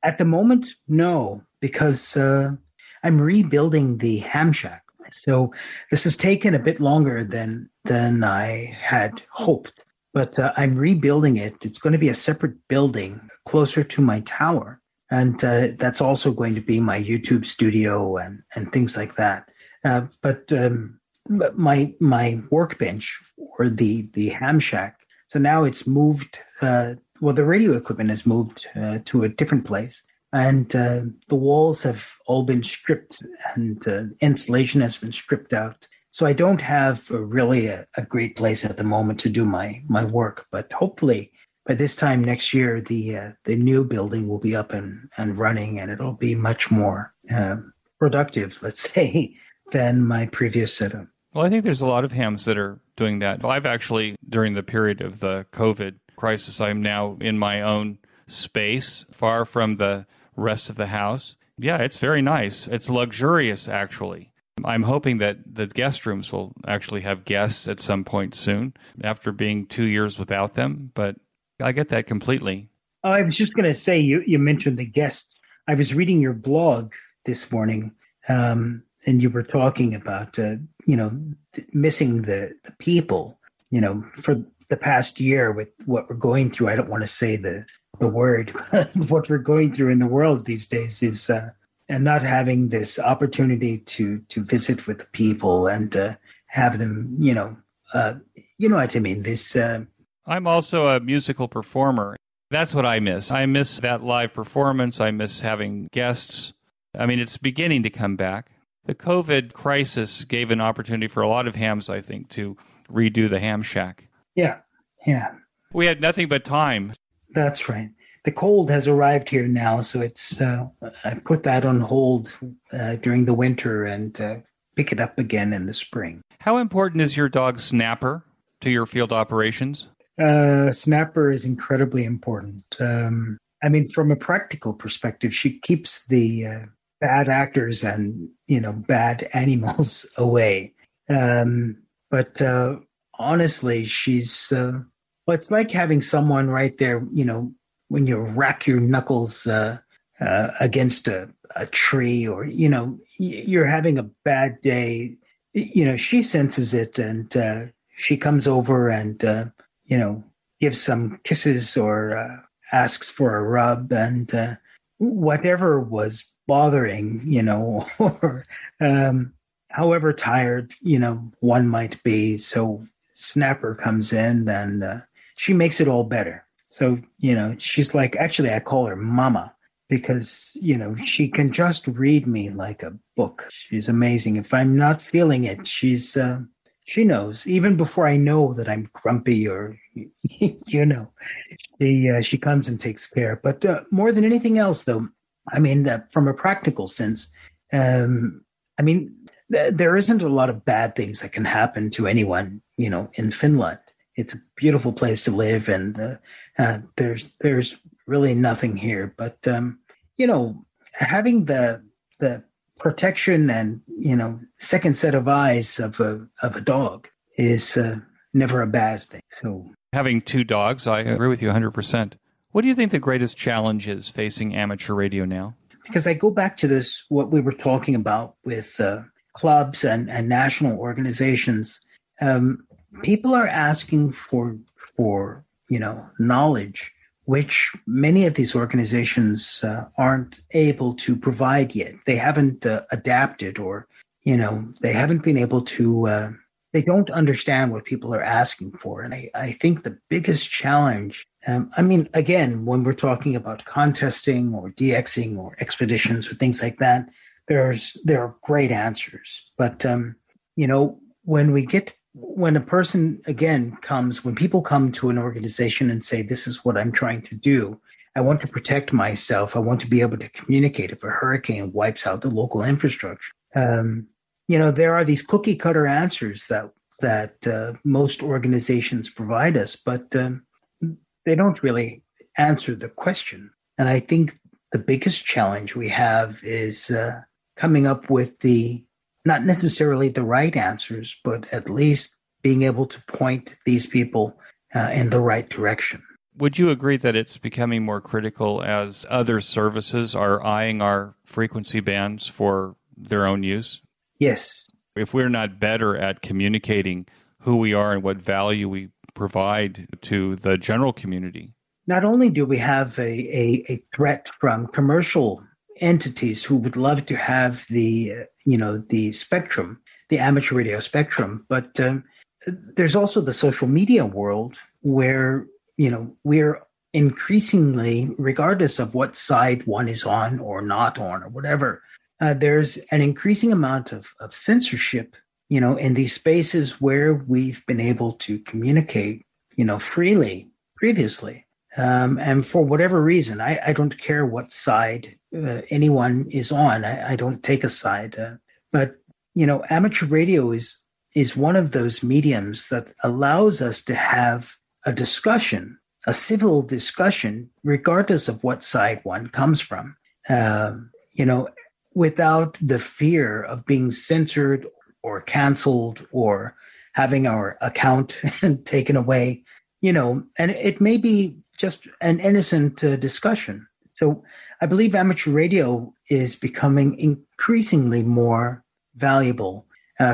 [SPEAKER 2] At the moment, no, because I'm rebuilding the ham shack. So this has taken a bit longer than I had hoped. But I'm rebuilding it. It's going to be a separate building closer to my tower. And that's also going to be my YouTube studio and things like that. But my workbench or the ham shack, so now it's moved, the radio equipment has moved to a different place. And the walls have all been stripped and insulation has been stripped out. So I don't have really a great place at the moment to do my work. But hopefully by this time next year, the new building will be up and running, and it'll be much more productive, let's say, than my previous setup.
[SPEAKER 1] Well, I think there's a lot of hams that are doing that. I've actually, during the period of the COVID crisis, I'm now in my own space, far from the rest of the house. Yeah, it's very nice. It's luxurious, actually. I'm hoping that the guest rooms will actually have guests at some point soon, after being 2 years without them. But I get that completely.
[SPEAKER 2] I was just going to say, you mentioned the guests. I was reading your blog this morning, and you were talking about, missing the people, for the past year with what we're going through. I don't want to say the word, what we're going through in the world these days is, and not having this opportunity to visit with the people and have them, you know what I mean? This.
[SPEAKER 1] I'm also a musical performer. That's what I miss. I miss that live performance. I miss having guests. I mean, it's beginning to come back. The COVID crisis gave an opportunity for a lot of hams, I think, to redo the ham shack.
[SPEAKER 2] Yeah.
[SPEAKER 1] We had nothing but time.
[SPEAKER 2] That's right. The cold has arrived here now, so it's I put that on hold during the winter and pick it up again in the spring.
[SPEAKER 1] How important is your dog Snapper to your field operations?
[SPEAKER 2] Snapper is incredibly important. I mean, from a practical perspective, she keeps the bad actors and, bad animals away. But honestly, she's, it's like having someone right there, when you rack your knuckles against a tree or, you're having a bad day, she senses it and she comes over and, gives some kisses or asks for a rub and whatever was bothering, or however tired, one might be. So Snapper comes in and she makes it all better. So, she's like, actually, I call her Mama because, she can just read me like a book. She's amazing. If I'm not feeling it, she knows, even before I know that I'm grumpy or, she comes and takes care. But more than anything else, though, I mean, from a practical sense, there isn't a lot of bad things that can happen to anyone, in Finland. It's a beautiful place to live, and there's really nothing here. But having the protection and second set of eyes of a dog is never a bad thing. So
[SPEAKER 1] having two dogs, I agree with you 100%. What do you think the greatest challenge is facing amateur radio now?
[SPEAKER 2] Because I go back to this, what we were talking about with clubs and national organizations. People are asking for knowledge which many of these organizations aren't able to provide yet. They haven't adapted, or, they haven't been able to, they don't understand what people are asking for. And I think the biggest challenge, again, when we're talking about contesting or DXing or expeditions or things like that, there are great answers. But, when a person, again, when people come to an organization and say, this is what I'm trying to do, I want to protect myself, I want to be able to communicate if a hurricane wipes out the local infrastructure. There are these cookie cutter answers that most organizations provide us, but they don't really answer the question. And I think the biggest challenge we have is coming up with not necessarily the right answers, but at least being able to point these people in the right direction.
[SPEAKER 1] Would you agree that it's becoming more critical as other services are eyeing our frequency bands for their own use?
[SPEAKER 2] Yes.
[SPEAKER 1] If we're not better at communicating who we are and what value we provide to the general community.
[SPEAKER 2] Not only do we have a threat from commercial entities who would love to have the spectrum, the amateur radio spectrum, but there's also the social media world where, we're increasingly, regardless of what side one is on or not on or whatever, there's an increasing amount of censorship, in these spaces where we've been able to communicate, freely previously. And for whatever reason, I don't care what side anyone is on. I don't take a side. But, amateur radio is one of those mediums that allows us to have a discussion, a civil discussion, regardless of what side one comes from, without the fear of being censored or canceled or having our account taken away, and it may be just an innocent discussion. So I believe amateur radio is becoming increasingly more valuable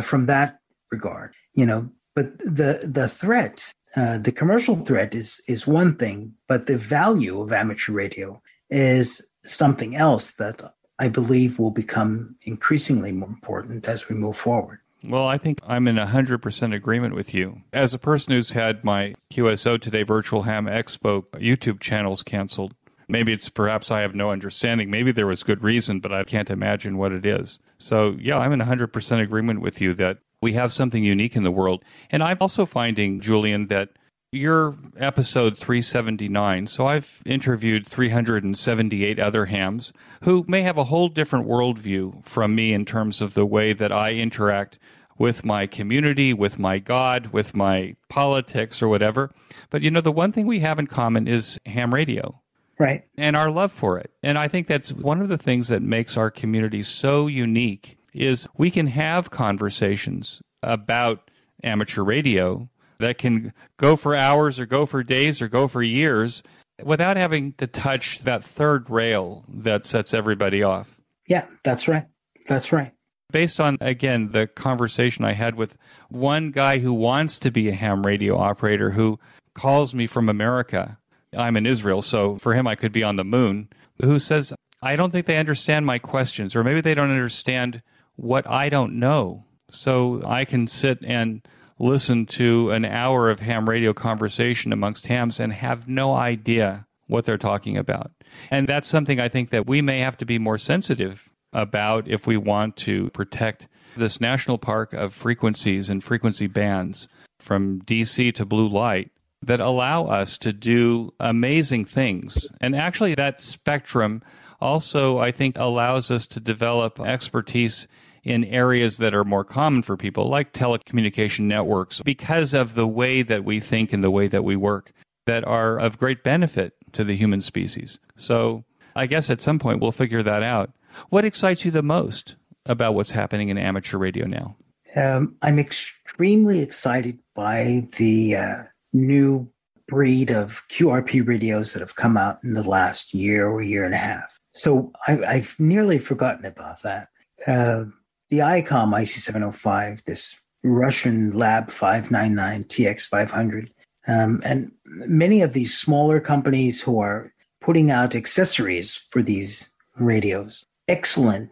[SPEAKER 2] from that regard, but the threat, the commercial threat is one thing, but the value of amateur radio is something else that I believe will become increasingly more important as we move forward.
[SPEAKER 1] Well, I think I'm in 100% agreement with you. As a person who's had my QSO Today Virtual Ham Expo YouTube channels canceled, maybe it's perhaps I have no understanding. Maybe there was good reason, but I can't imagine what it is. So, yeah, I'm in 100% agreement with you that we have something unique in the world. And I'm also finding, Julian, that you're episode 379, so I've interviewed 378 other hams who may have a whole different worldview from me in terms of the way that I interact with my community, with my God, with my politics or whatever. But, the one thing we have in common is ham radio.
[SPEAKER 2] Right.
[SPEAKER 1] And our love for it. And I think that's one of the things that makes our community so unique is we can have conversations about amateur radio that can go for hours or go for days or go for years without having to touch that third rail that sets everybody off.
[SPEAKER 2] Yeah, that's right. That's right.
[SPEAKER 1] Based on, again, the conversation I had with one guy who wants to be a ham radio operator who calls me from America. I'm in Israel, so for him I could be on the moon, who says, I don't think they understand my questions, or maybe they don't understand what I don't know. So I can sit and listen to an hour of ham radio conversation amongst hams and have no idea what they're talking about. And that's something I think that we may have to be more sensitive about if we want to protect this national park of frequencies and frequency bands from DC to blue light that allow us to do amazing things. And actually that spectrum also, I think, allows us to develop expertise in areas that are more common for people, like telecommunication networks, because of the way that we think and the way that we work, that are of great benefit to the human species. So I guess at some point we'll figure that out. What excites you the most about what's happening in amateur radio now?
[SPEAKER 2] I'm extremely excited by the new breed of QRP radios that have come out in the last year or year and a half. So I've nearly forgotten about that. The Icom IC705, this Russian Lab 599 TX500, and many of these smaller companies who are putting out accessories for these radios. Excellent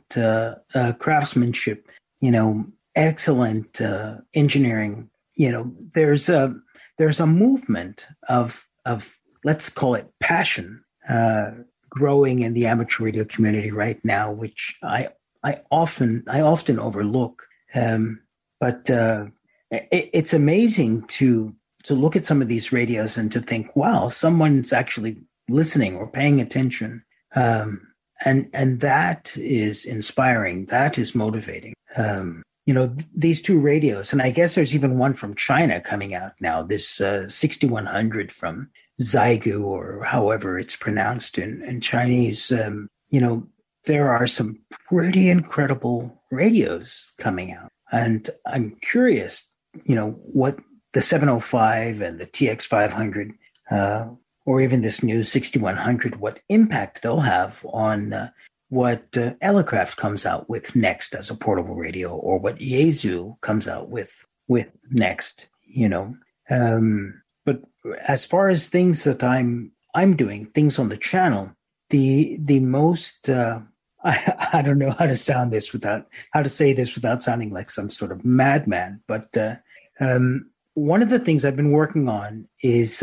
[SPEAKER 2] craftsmanship, excellent engineering. There's a movement of let's call it passion growing in the amateur radio community right now, which I often overlook. But it's amazing to look at some of these radios and to think, wow, someone's actually listening or paying attention. And that is inspiring. That is motivating. These two radios, and I guess there's even one from China coming out now, this 6100 from Xiegu, or however it's pronounced in Chinese. There are some pretty incredible radios coming out. And I'm curious, what the 705 and the TX500, or even this new 6100, what impact they'll have on what Elecraft comes out with next as a portable radio, or what Yaesu comes out with next, But as far as things that I'm doing, things on the channel, the most I don't know how to say this without sounding like some sort of madman, but one of the things I've been working on is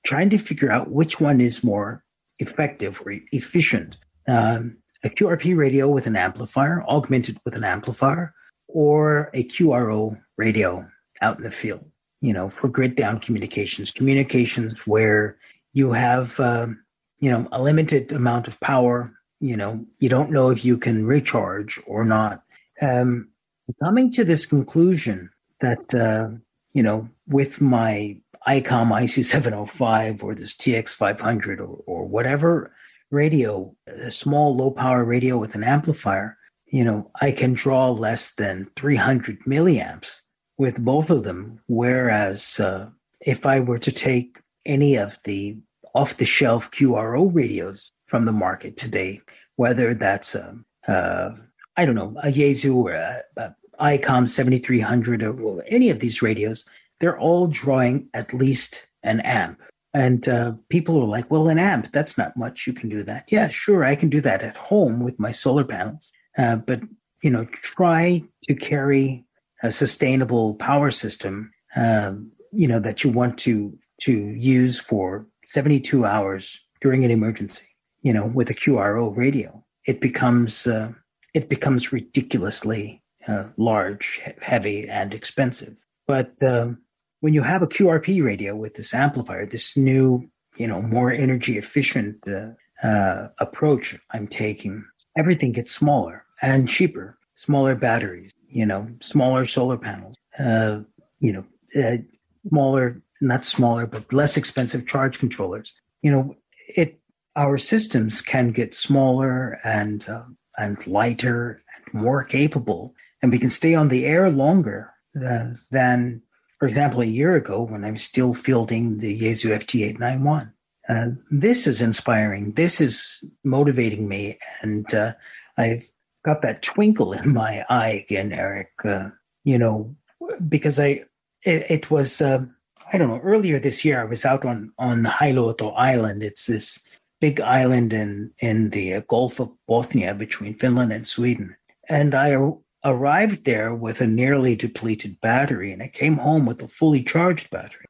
[SPEAKER 2] trying to figure out which one is more effective or efficient. A QRP radio with an amplifier, augmented with an amplifier, or a QRO radio out in the field, for grid down communications where you have, a limited amount of power. You don't know if you can recharge or not. Coming to this conclusion that, with my Icom IC705 or this TX500 or whatever radio, a small low power radio with an amplifier, I can draw less than 300 milliamps with both of them. Whereas if I were to take any of the off the shelf QRO radios from the market today, whether that's a Yaesu or a Icom 7300 or any of these radios, they're all drawing at least an amp. And people are like, well, an amp, that's not much. You can do that. Yeah, sure, I can do that at home with my solar panels. But, try to carry a sustainable power system, that you want to use for 72 hours during an emergency, with a QRO radio. It becomes ridiculously large, heavy, and expensive. But when you have a QRP radio with this amplifier, this new, more energy efficient approach I'm taking, everything gets smaller and cheaper. Smaller batteries, smaller solar panels, not smaller, but less expensive charge controllers. Our systems can get smaller and lighter and more capable, and we can stay on the air longer than, for example, a year ago when I'm still fielding the Yaesu FT891. This is inspiring. This is motivating me, and I've got that twinkle in my eye again, Eric. Because it was earlier this year I was out on Hailuoto Island. It's this big island in the Gulf of Bothnia between Finland and Sweden, and I arrived there with a nearly depleted battery, and I came home with a fully charged battery.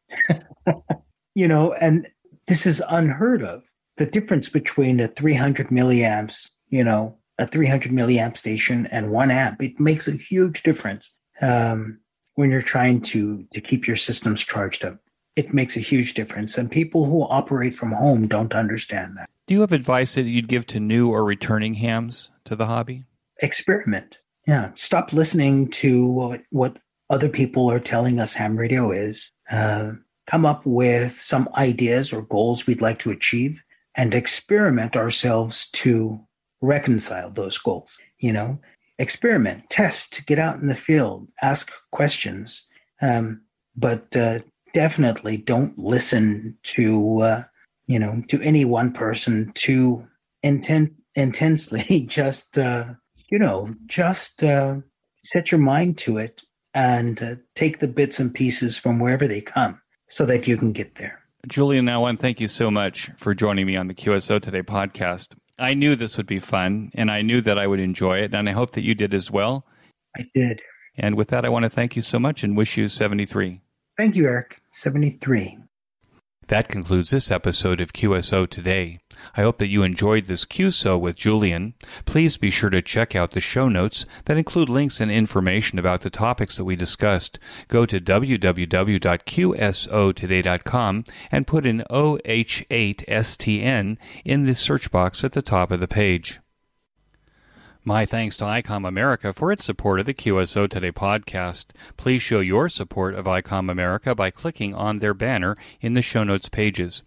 [SPEAKER 2] And this is unheard of. The difference between a 300 milliamps, a 300 milliamp station and 1 amp, it makes a huge difference when you're trying to keep your systems charged up. It makes a huge difference, and people who operate from home don't understand that.
[SPEAKER 1] Do you have advice that you'd give to new or returning hams to the hobby?
[SPEAKER 2] Experiment. Yeah, stop listening to what other people are telling us ham radio is. Come up with some ideas or goals we'd like to achieve and experiment ourselves to reconcile those goals. Experiment, test, get out in the field, ask questions, but definitely don't listen to any one person too intensely. Just set your mind to it and take the bits and pieces from wherever they come so that you can get there.
[SPEAKER 1] Julian, I want to thank you so much for joining me on the QSO Today podcast. I knew this would be fun, and I knew that I would enjoy it, and I hope that you did as well.
[SPEAKER 2] I did.
[SPEAKER 1] And with that, I want to thank you so much and wish you 73.
[SPEAKER 2] Thank you, Eric. 73.
[SPEAKER 1] That concludes this episode of QSO Today. I hope that you enjoyed this QSO with Julian. Please be sure to check out the show notes that include links and information about the topics that we discussed. Go to www.qsotoday.com and put in OH8STN in the search box at the top of the page. My thanks to Icom America for its support of the QSO Today podcast. Please show your support of Icom America by clicking on their banner in the show notes pages.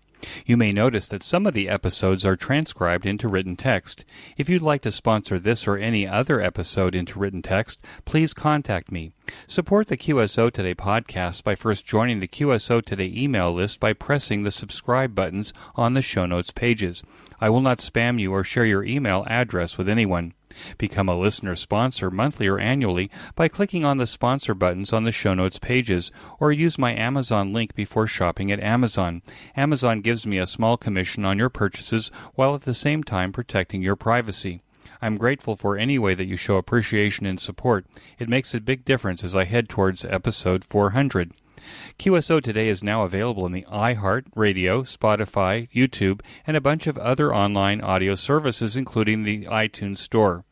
[SPEAKER 1] You may notice that some of the episodes are transcribed into written text. If you'd like to sponsor this or any other episode into written text, please contact me. Support the QSO Today podcast by first joining the QSO Today email list by pressing the subscribe buttons on the show notes pages. I will not spam you or share your email address with anyone. Become a listener sponsor monthly or annually by clicking on the sponsor buttons on the show notes pages, or use my Amazon link before shopping at Amazon. Amazon gives me a small commission on your purchases while at the same time protecting your privacy. I'm grateful for any way that you show appreciation and support. It makes a big difference as I head towards episode 400. QSO Today is now available in the iHeart, Radio, Spotify, YouTube, and a bunch of other online audio services, including the iTunes Store.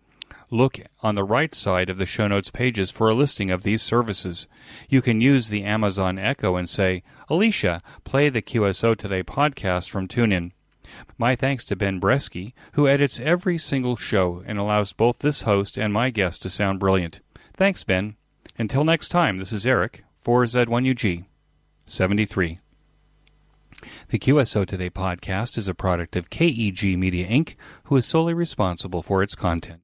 [SPEAKER 1] Look on the right side of the show notes pages for a listing of these services. You can use the Amazon Echo and say, "Alicia, play the QSO Today podcast from TuneIn." My thanks to Ben Bresky, who edits every single show and allows both this host and my guest to sound brilliant. Thanks, Ben. Until next time, this is Eric, 4Z1UG, 73. The QSO Today podcast is a product of KEG Media Inc., who is solely responsible for its content.